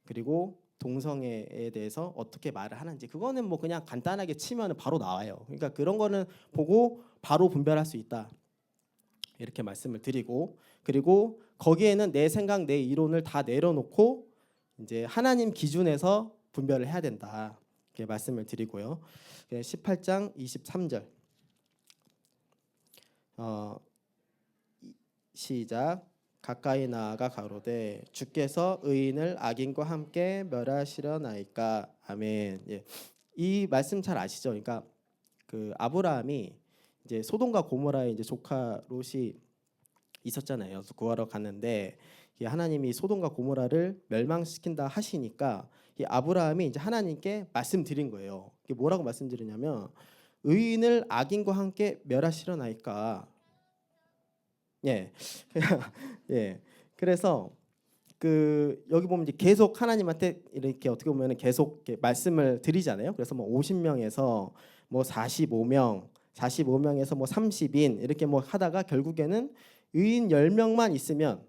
C: 그리고 동성애에 대해서 어떻게 말을 하는지, 그거는 뭐 그냥 간단하게 치면 바로 나와요. 그러니까 그런 거는 보고 바로 분별할 수 있다, 이렇게 말씀을 드리고, 그리고 거기에는 내 생각, 내 이론을 다 내려놓고 이제 하나님 기준에서 분별을 해야 된다, 이렇게 말씀을 드리고요. 18장 23절 시작. 가까이 나아가 가로되 주께서 의인을 악인과 함께 멸하시려나이까. 아멘. 예. 이 말씀 잘 아시죠? 그러니까 그 아브라함이 이제 소돔과 고모라의 이제 조카 롯이 있었잖아요. 그래서 구하러 갔는데 이 하나님이 소돔과 고모라를 멸망시킨다 하시니까 이 아브라함이 이제 하나님께 말씀드린 거예요. 이게 뭐라고 말씀드리냐면 의인을 악인과 함께 멸하시려나이까. 예. 예. 그래서 그 여기 보면 이제 계속 하나님한테 이렇게 어떻게 보면 계속 이렇게 말씀을 드리잖아요. 그래서 뭐 50명에서 뭐 45명에서 뭐 30인 이렇게 뭐 하다가 결국에는 의인 10명만 있으면,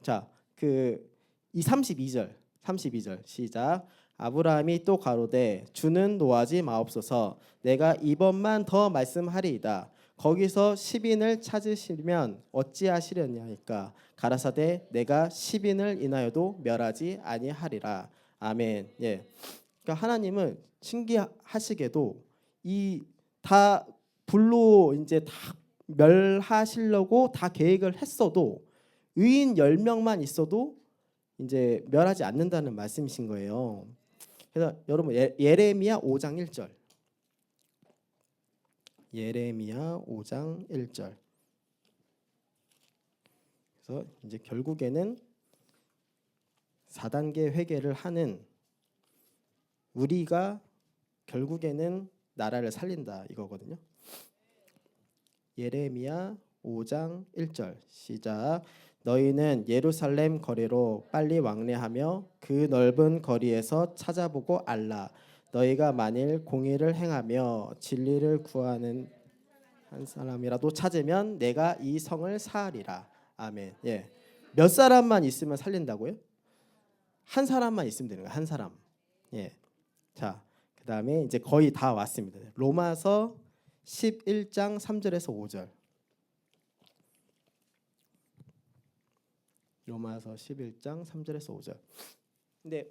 C: 자, 그 이 32절 시작. 아브라함이 또 가로되 주는 노하지 마옵소서. 내가 이번만 더 말씀하리이다. 거기서 10인을 찾으시면 어찌하시려냐니까. 가라사대 내가 10인을 인하여도 멸하지 아니하리라. 아멘. 예. 그러니까 하나님은 신기하시게도 이 다 불로 이제 다 멸하시려고 다 계획을 했어도 의인 10명만 있어도 이제 멸하지 않는다는 말씀이신 거예요. 그래서 여러분 예레미야 5장 1절. 예레미야 5장 1절. 그래서 이제 결국에는 4단계 회개를 하는 우리가 결국에는 나라를 살린다 이거거든요. 예레미야 5장 1절 시작. 너희는 예루살렘 거리로 빨리 왕래하며 그 넓은 거리에서 찾아보고 알라. 너희가 만일 공의를 행하며 진리를 구하는 한 사람이라도 찾으면 내가 이 성을 사하리라. 아멘. 예. 몇 사람만 있으면 살린다고요? 한 사람만 있으면 되는 거예요. 한 사람. 예. 자, 그다음에 이제 거의 다 왔습니다. 로마서 11장 3절에서 5절. 로마서 11장 3절에서 5절. 근데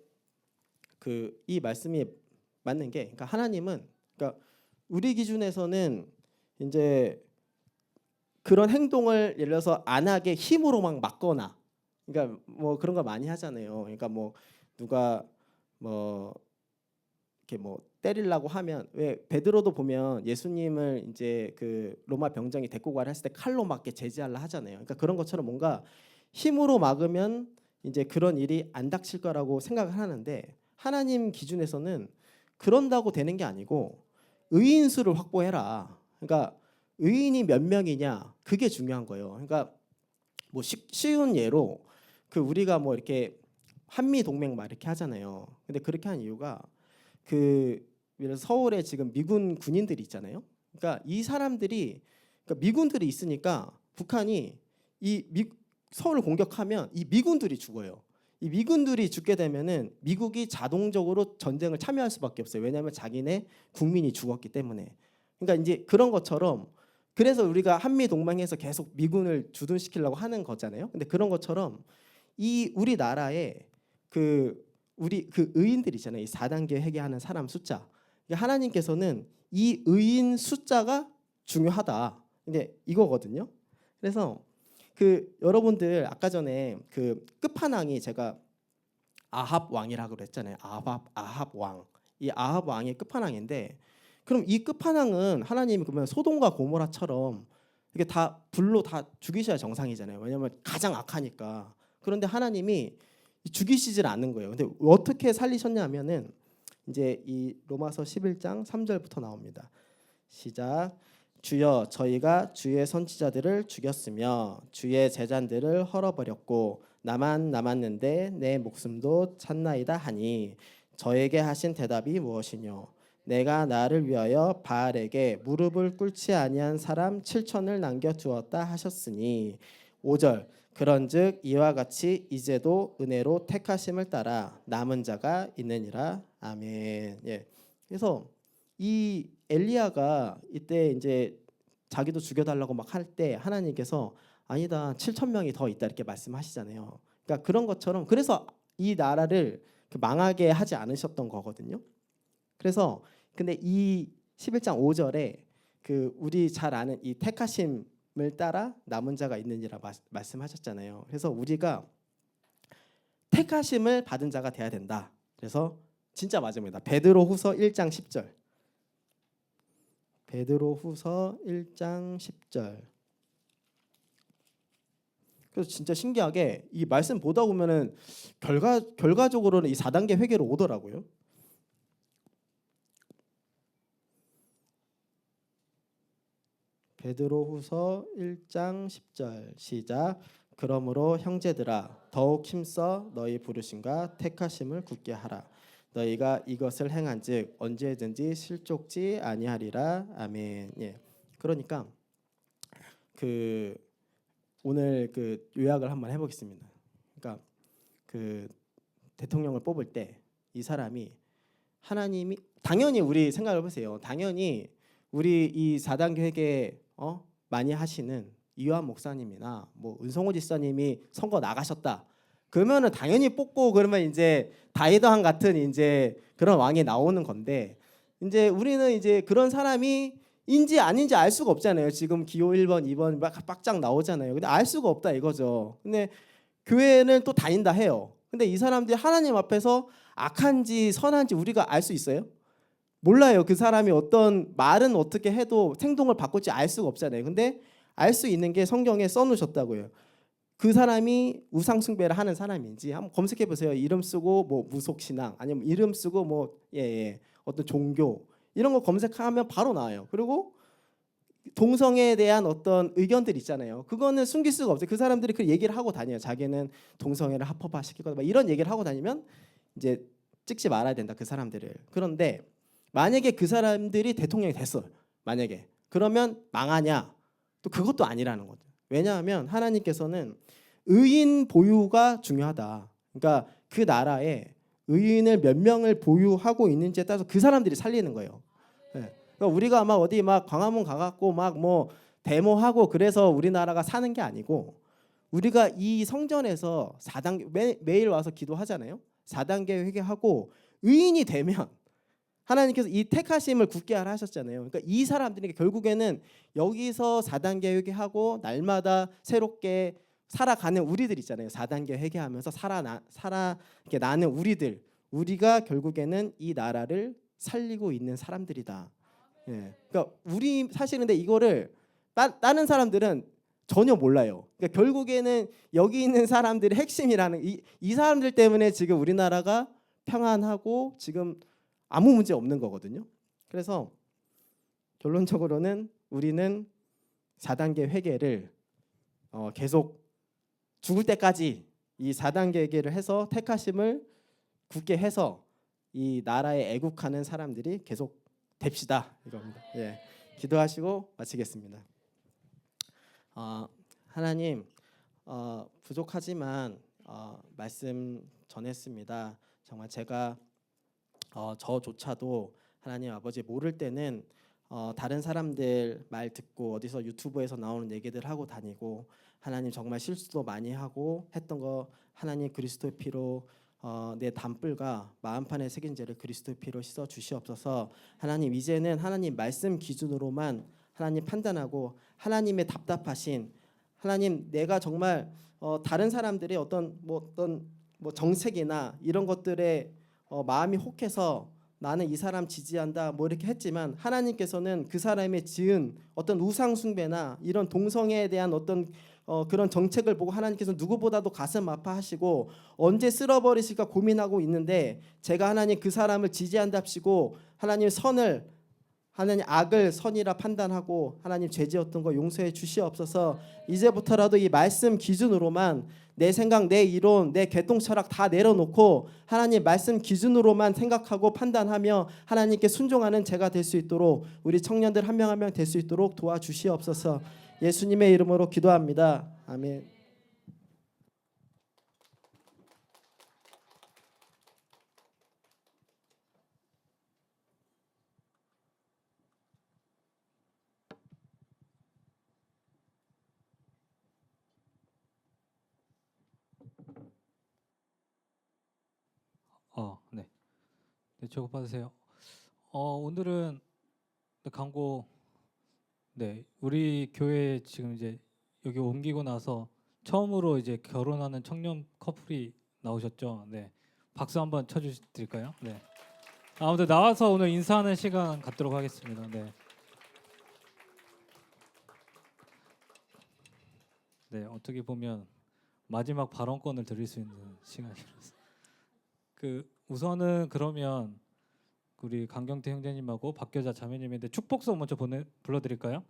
C: 그 이 말씀이 맞는 게, 그러니까 하나님은, 그러니까 우리 기준에서는 이제 그런 행동을 예를 들어서 안 하게 힘으로 막 막거나, 그러니까 뭐 그런 거 많이 하잖아요. 그러니까 뭐 누가 뭐 이렇게 뭐 때리려고 하면, 왜 베드로도 보면 예수님을 이제 그 로마 병정이 데리고 가려 했을 때 칼로 맞게 제지하려 하잖아요. 그러니까 그런 것처럼 뭔가 힘으로 막으면 이제 그런 일이 안 닥칠 거라고 생각을 하는데, 하나님 기준에서는 그런다고 되는 게 아니고 의인 수를 확보해라. 그러니까 의인이 몇 명이냐, 그게 중요한 거예요. 그러니까 뭐 쉬운 예로 그 우리가 뭐 이렇게 한미 동맹 막 이렇게 하잖아요. 근데 그렇게 한 이유가 그 예를 들어 서울에 지금 미군 군인들이 있잖아요. 그러니까 이 사람들이, 그러니까 미군들이 있으니까 북한이 서울을 공격하면 이 미군들이 죽어요. 이 미군들이 죽게 되면은 미국이 자동적으로 전쟁을 참여할 수밖에 없어요. 왜냐하면 자기네 국민이 죽었기 때문에. 그러니까 이제 그런 것처럼, 그래서 우리가 한미 동맹에서 계속 미군을 주둔시키려고 하는 거잖아요. 근데 그런 것처럼 이 우리나라에 우리 의인들 있잖아요. 이 4단계 회개하는 사람 숫자. 하나님께서는 이 의인 숫자가 중요하다. 근데 이거거든요. 그래서 그 여러분들 아까 전에 그 끝판왕이 제가 아합 왕이라고 그랬잖아요. 아합 왕. 이 아합 왕이 끝판왕인데, 그럼 이 끝판왕은 하나님이 그러면 소돔과 고모라처럼 이게 다 불로 다 죽이셔야 정상이잖아요. 왜냐하면 가장 악하니까. 그런데 하나님이 죽이시질 않는 거예요. 근데 어떻게 살리셨냐면은 이제 이 로마서 11장 3절부터 나옵니다. 시작. 주여 저희가 주의 선지자들을 죽였으며 주의 제잔들을 헐어버렸고 나만 남았는데 내 목숨도 찼나이다 하니 저에게 하신 대답이 무엇이뇨 내가 나를 위하여 바알에게 무릎을 꿇지 아니한 사람 7천을 남겨 두었다 하셨으니 5절 그런즉 이와 같이 이제도 은혜로 택하심을 따라 남은 자가 있느니라 아멘. 예. 그래서 이 엘리야가 이때 이제 자기도 죽여달라고 막 할 때 하나님께서 아니다 7천 명이 더 있다 이렇게 말씀하시잖아요. 그러니까 그런 것처럼 그래서 이 나라를 망하게 하지 않으셨던 거거든요. 그래서 근데 이 11장 5절에 그 우리 잘 아는 이 택하심을 따라 남은 자가 있느니라 말씀하셨잖아요. 그래서 우리가 택하심을 받은 자가 돼야 된다. 그래서 진짜 맞습니다. 베드로후서 1장 10절. 베드로후서 1장 10절. 그래서 진짜 신기하게 이 말씀 보다 보면은 결과적으로는 이 4단계 회개로 오더라고요. 베드로후서 1장 10절 시작. 그러므로 형제들아 더욱 힘써 너희 부르심과 택하심을 굳게 하라. 너희가 이것을 행한즉 언제든지 실족지 아니하리라. 아멘. 예. 그러니까 그 오늘 그 요약을 한번 해보겠습니다. 그러니까 그 대통령을 뽑을 때 이 사람이 하나님이 당연히 우리 생각을 해보세요. 당연히 우리 이 4단계 회개 많이 하시는 이완 목사님이나 뭐 은성호 지사님이 선거 나가셨다. 그러면은 당연히 뽑고 그러면 이제 다이더한 같은 이제 그런 왕이 나오는 건데 이제 우리는 이제 그런 사람이 인지 아닌지 알 수가 없잖아요. 지금 기호 1번, 2번 막 빡짝 나오잖아요. 근데 알 수가 없다 이거죠. 근데 교회는 또 다닌다 해요. 근데 이 사람들이 하나님 앞에서 악한지 선한지 우리가 알 수 있어요? 몰라요. 그 사람이 어떤 말은 어떻게 해도 행동을 바꿀지 알 수가 없잖아요. 근데 알 수 있는 게 성경에 써놓으셨다고요. 그 사람이 우상 숭배를 하는 사람인지 한번 검색해 보세요. 이름 쓰고 뭐 무속 신앙 아니면 이름 쓰고 뭐 어떤 종교 이런 거 검색하면 바로 나와요. 그리고 동성애에 대한 어떤 의견들 있잖아요. 그거는 숨길 수가 없어요. 그 사람들이 그 얘기를 하고 다녀요. 자기는 동성애를 합법화시키거나 막 이런 얘기를 하고 다니면 이제 찍지 말아야 된다. 그 사람들을. 그런데 만약에 그 사람들이 대통령이 됐어요. 만약에 그러면 망하냐? 또 그것도 아니라는 거죠. 왜냐하면 하나님께서는 의인 보유가 중요하다. 그러니까 그 나라에 의인을 몇 명을 보유하고 있는지에 따라서 그 사람들이 살리는 거예요. 네. 그러니까 우리가 막 어디 막 광화문 가갖고 막 뭐 데모하고 그래서 우리나라가 사는 게 아니고 우리가 이 성전에서 4단계 매일 와서 기도하잖아요. 4단계 회개하고 의인이 되면 하나님께서 이 택하심을 굳게 하라 하셨잖아요. 그러니까 이 사람들이 결국에는 여기서 4단계 회개하고 날마다 새롭게 살아가는 우리들 있잖아요. 4단계 회개하면서 이렇게 나는 우리들, 우리가 결국에는 이 나라를 살리고 있는 사람들이다. 예. 그러니까 우리 사실은 근데 이거를 다른 사람들은 전혀 몰라요. 그러니까 결국에는 여기 있는 사람들의 핵심이라는 이 사람들 때문에 지금 우리나라가 평안하고 지금 아무 문제 없는 거거든요. 그래서 결론적으로는 우리는 4단계 회개를 계속 죽을 때까지 이 4단계 회개를 해서 택하심을 굳게 해서 이 나라에 애국하는 사람들이 계속 됩시다 이겁니다. 예, 기도하시고 마치겠습니다. 하나님 부족하지만 말씀 전했습니다. 정말 제가 저조차도 하나님 아버지 모를 때는 다른 사람들 말 듣고 어디서 유튜브에서 나오는 얘기들 하고 다니고 하나님 정말 실수도 많이 하고 했던 거 하나님 그리스도의 피로 내 담불과 마음판에 새긴 죄를 그리스도의 피로 씻어 주시옵소서. 하나님 이제는 하나님 말씀 기준으로만 하나님 판단하고 하나님의 답답하신 하나님 내가 정말 다른 사람들의 어떤 정책이나 이런 것들에 마음이 혹해서 나는 이 사람 지지한다 뭐 이렇게 했지만 하나님께서는 그 사람의 지은 어떤 우상 숭배나 이런 동성애에 대한 어떤 그런 정책을 보고 하나님께서 누구보다도 가슴 아파하시고 언제 쓸어버리실까 고민하고 있는데 제가 하나님 그 사람을 지지한답시고 하나님 선을 하나님 악을 선이라 판단하고 하나님 죄지었던 거 용서해 주시옵소서. 이제부터라도 이 말씀 기준으로만 내 생각, 내 이론, 내 개똥 철학 다 내려놓고 하나님 말씀 기준으로만 생각하고 판단하며 하나님께 순종하는 제가 될 수 있도록 우리 청년들 한 명 한 명 될 수 있도록 도와주시옵소서. 예수님의 이름으로 기도합니다. 아멘.
B: 네. 네, 저거 받으세요. 오늘은 광고. 네, 우리 교회 지금 이제 여기 옮기고 나서 처음으로 이제 결혼하는 청년 커플이 나오셨죠. 네, 박수 한번 쳐주실까요? 네. 아무튼 나와서 오늘 인사하는 시간 갖도록 하겠습니다. 네. 네, 어떻게 보면 마지막 발언권을 드릴 수 있는 시간이라서. 우선은 그러면 우리 강경태 형제님하고 박교자 자매님인데 축복송 먼저 불러드릴까요?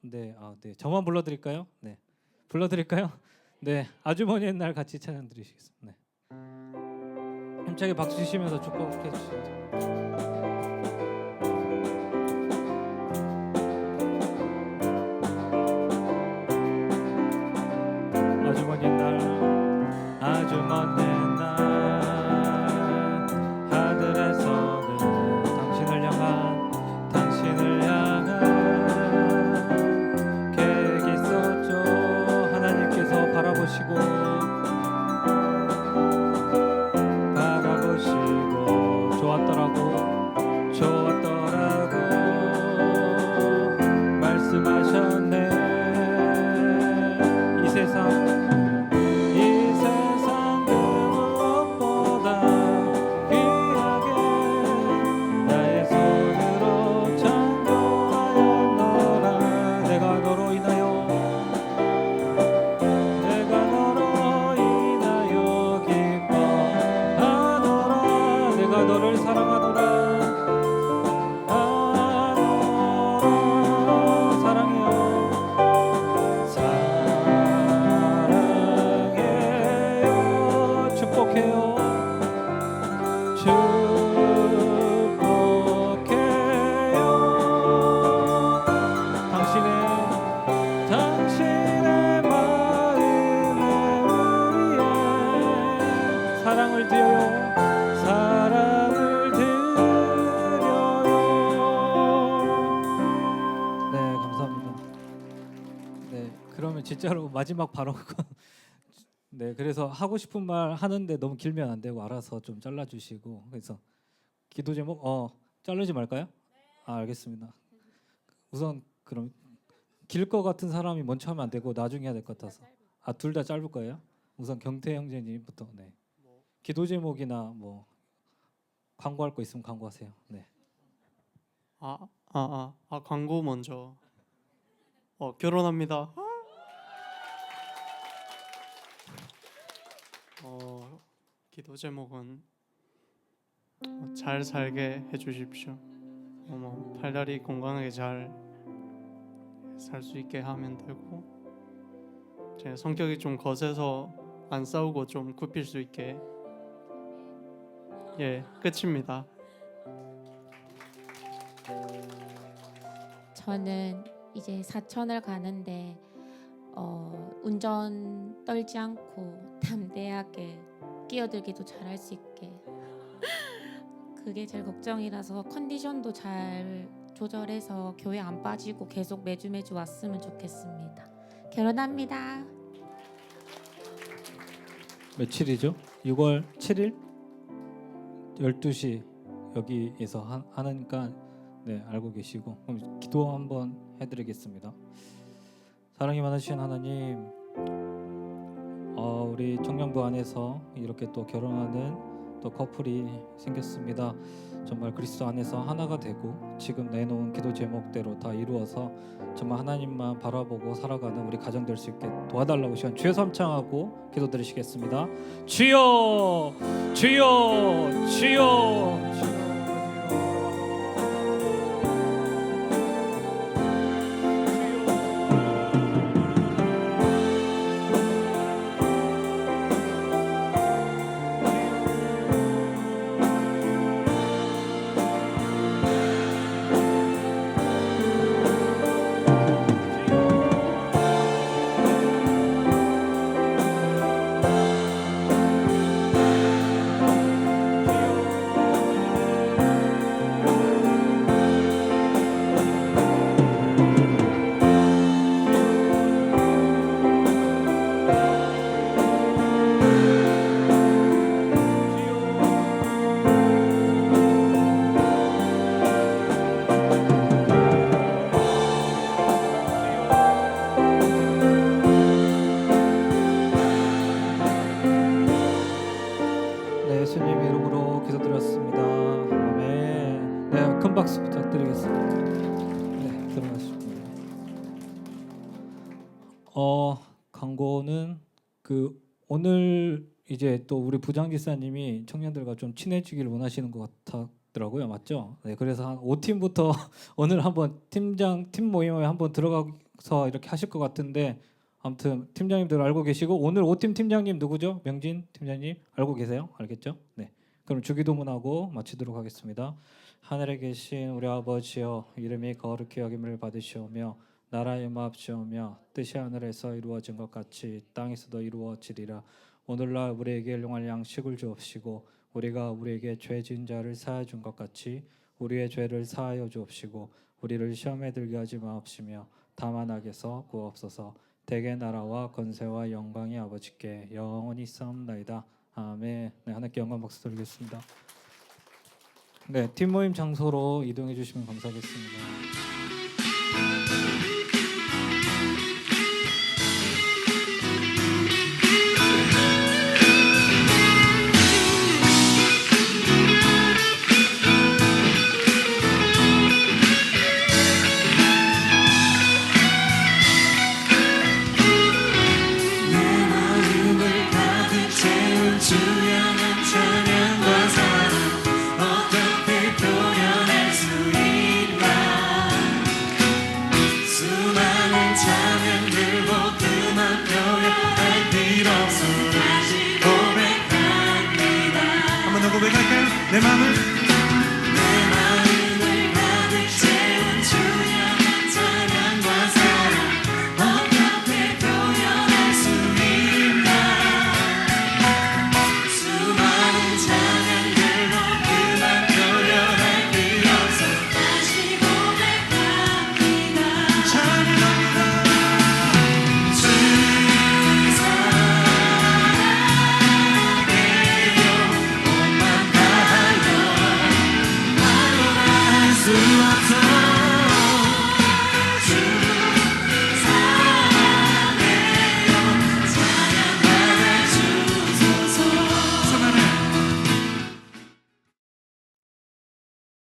B: 네, 네, 저만 불러드릴까요? 네, 불러드릴까요? 네, 아주머니 옛날 같이 찬양 드리시겠습니다. 네, 힘차게 박수 치시면서 축복해 주시죠. 아주머니 옛날, 아주머니 옛날 하늘에서는 당신을 향한 계획이 있었죠. 하나님께서 바라보시고 좋았더라고 말씀하셨네. 이 세상 그 무엇보다 귀하게 나의 손으로 창조하였노라. 내가 너로 인하여 기뻐하노라. 내가 너를 사랑하노라. 당신의 마음에 우리의 사랑을 드려요. 네, 감사합니다. 네, 그러면 진짜로 마지막 발언. 네, 그래서 하고 싶은 말 하는데 너무 길면 안 되고 알아서 좀 잘라주시고. 그래서 기도 제목 자르지 말까요? 알겠습니다. 우선 그럼 길 것 같은 사람이 먼저 하면 안 되고 나중에 해야 될 것 같아서. 둘 다 짧을 거예요? 우선 경태 형제님부터. 네. 기도 제목이나 뭐 광고할 거 있으면 광고하세요. 네.
D: 광고 먼저. 결혼합니다. 기도 제목은 잘 살게 해주십시오. 팔다리 건강하게 잘 살 수 있게 하면 되고, 제 성격이 좀 거세서 안 싸우고 좀 굽힐 수 있게. 끝입니다.
E: 저는 이제 사천을 가는데 운전 떨지 않고 담대하게 끼어들기도 잘할 수 있게 그게 제일 걱정이라서 컨디션도 잘 조절해서 교회 안 빠지고 계속 매주 왔으면 좋겠습니다. 결혼합니다.
B: 며칠이죠? 6월 7일 12시 여기에서 하니까 네, 알고 계시고. 그럼 기도 한번 해드리겠습니다. 사랑이 많으신 하나님, 우리 청년부 안에서 이렇게 또 결혼하는 또 커플이 생겼습니다. 정말 그리스도 안에서 하나가 되고 지금 내놓은 기도 제목대로 다 이루어서 정말 하나님만 바라보고 살아가는 우리 가정 될 수 있게 도와달라고 시간 주여 삼창하고 기도드리시겠습니다. 주여 주여 주여 주여. 광고는 그 오늘 이제 또 우리 부장지사님이 청년들과 좀 친해지길 원하시는 것 같더라고요, 맞죠? 네, 그래서 한 5팀부터 오늘 한번 팀 모임에 한번 들어가서 이렇게 하실 것 같은데 아무튼 팀장님들 알고 계시고 오늘 5팀 팀장님 누구죠? 명진 팀장님 알고 계세요? 알겠죠? 네, 그럼 주기도문하고 마치도록 하겠습니다. 하늘에 계신 우리 아버지여 이름이 거룩히 여김을 받으시오며 나라의 임하옵시오며 뜻이 하늘에서 이루어진 것 같이 땅에서도 이루어지리라. 오늘날 우리에게 일용할 양식을 주옵시고 우리가 우리에게 죄 지은 자를 사하여 준 것 같이 우리의 죄를 사하여 주옵시고 우리를 시험에 들게 하지 마옵시며 다만 악에서 구하옵소서. 대개 나라와 권세와 영광이 아버지께 영원히 있사옵나이다. 아멘. 네, 하나님께 영광 박수 드리겠습니다. 네, 팀 모임 장소로 이동해 주시면 감사하겠습니다.
F: 주연한 찬양과 사랑 어떻게 표현할 수 있나. 수많은 찬양들 모두만 표현할 필요 없어. 다시 고백합니다.
G: 한 번 더 고백할까요? 내 맘을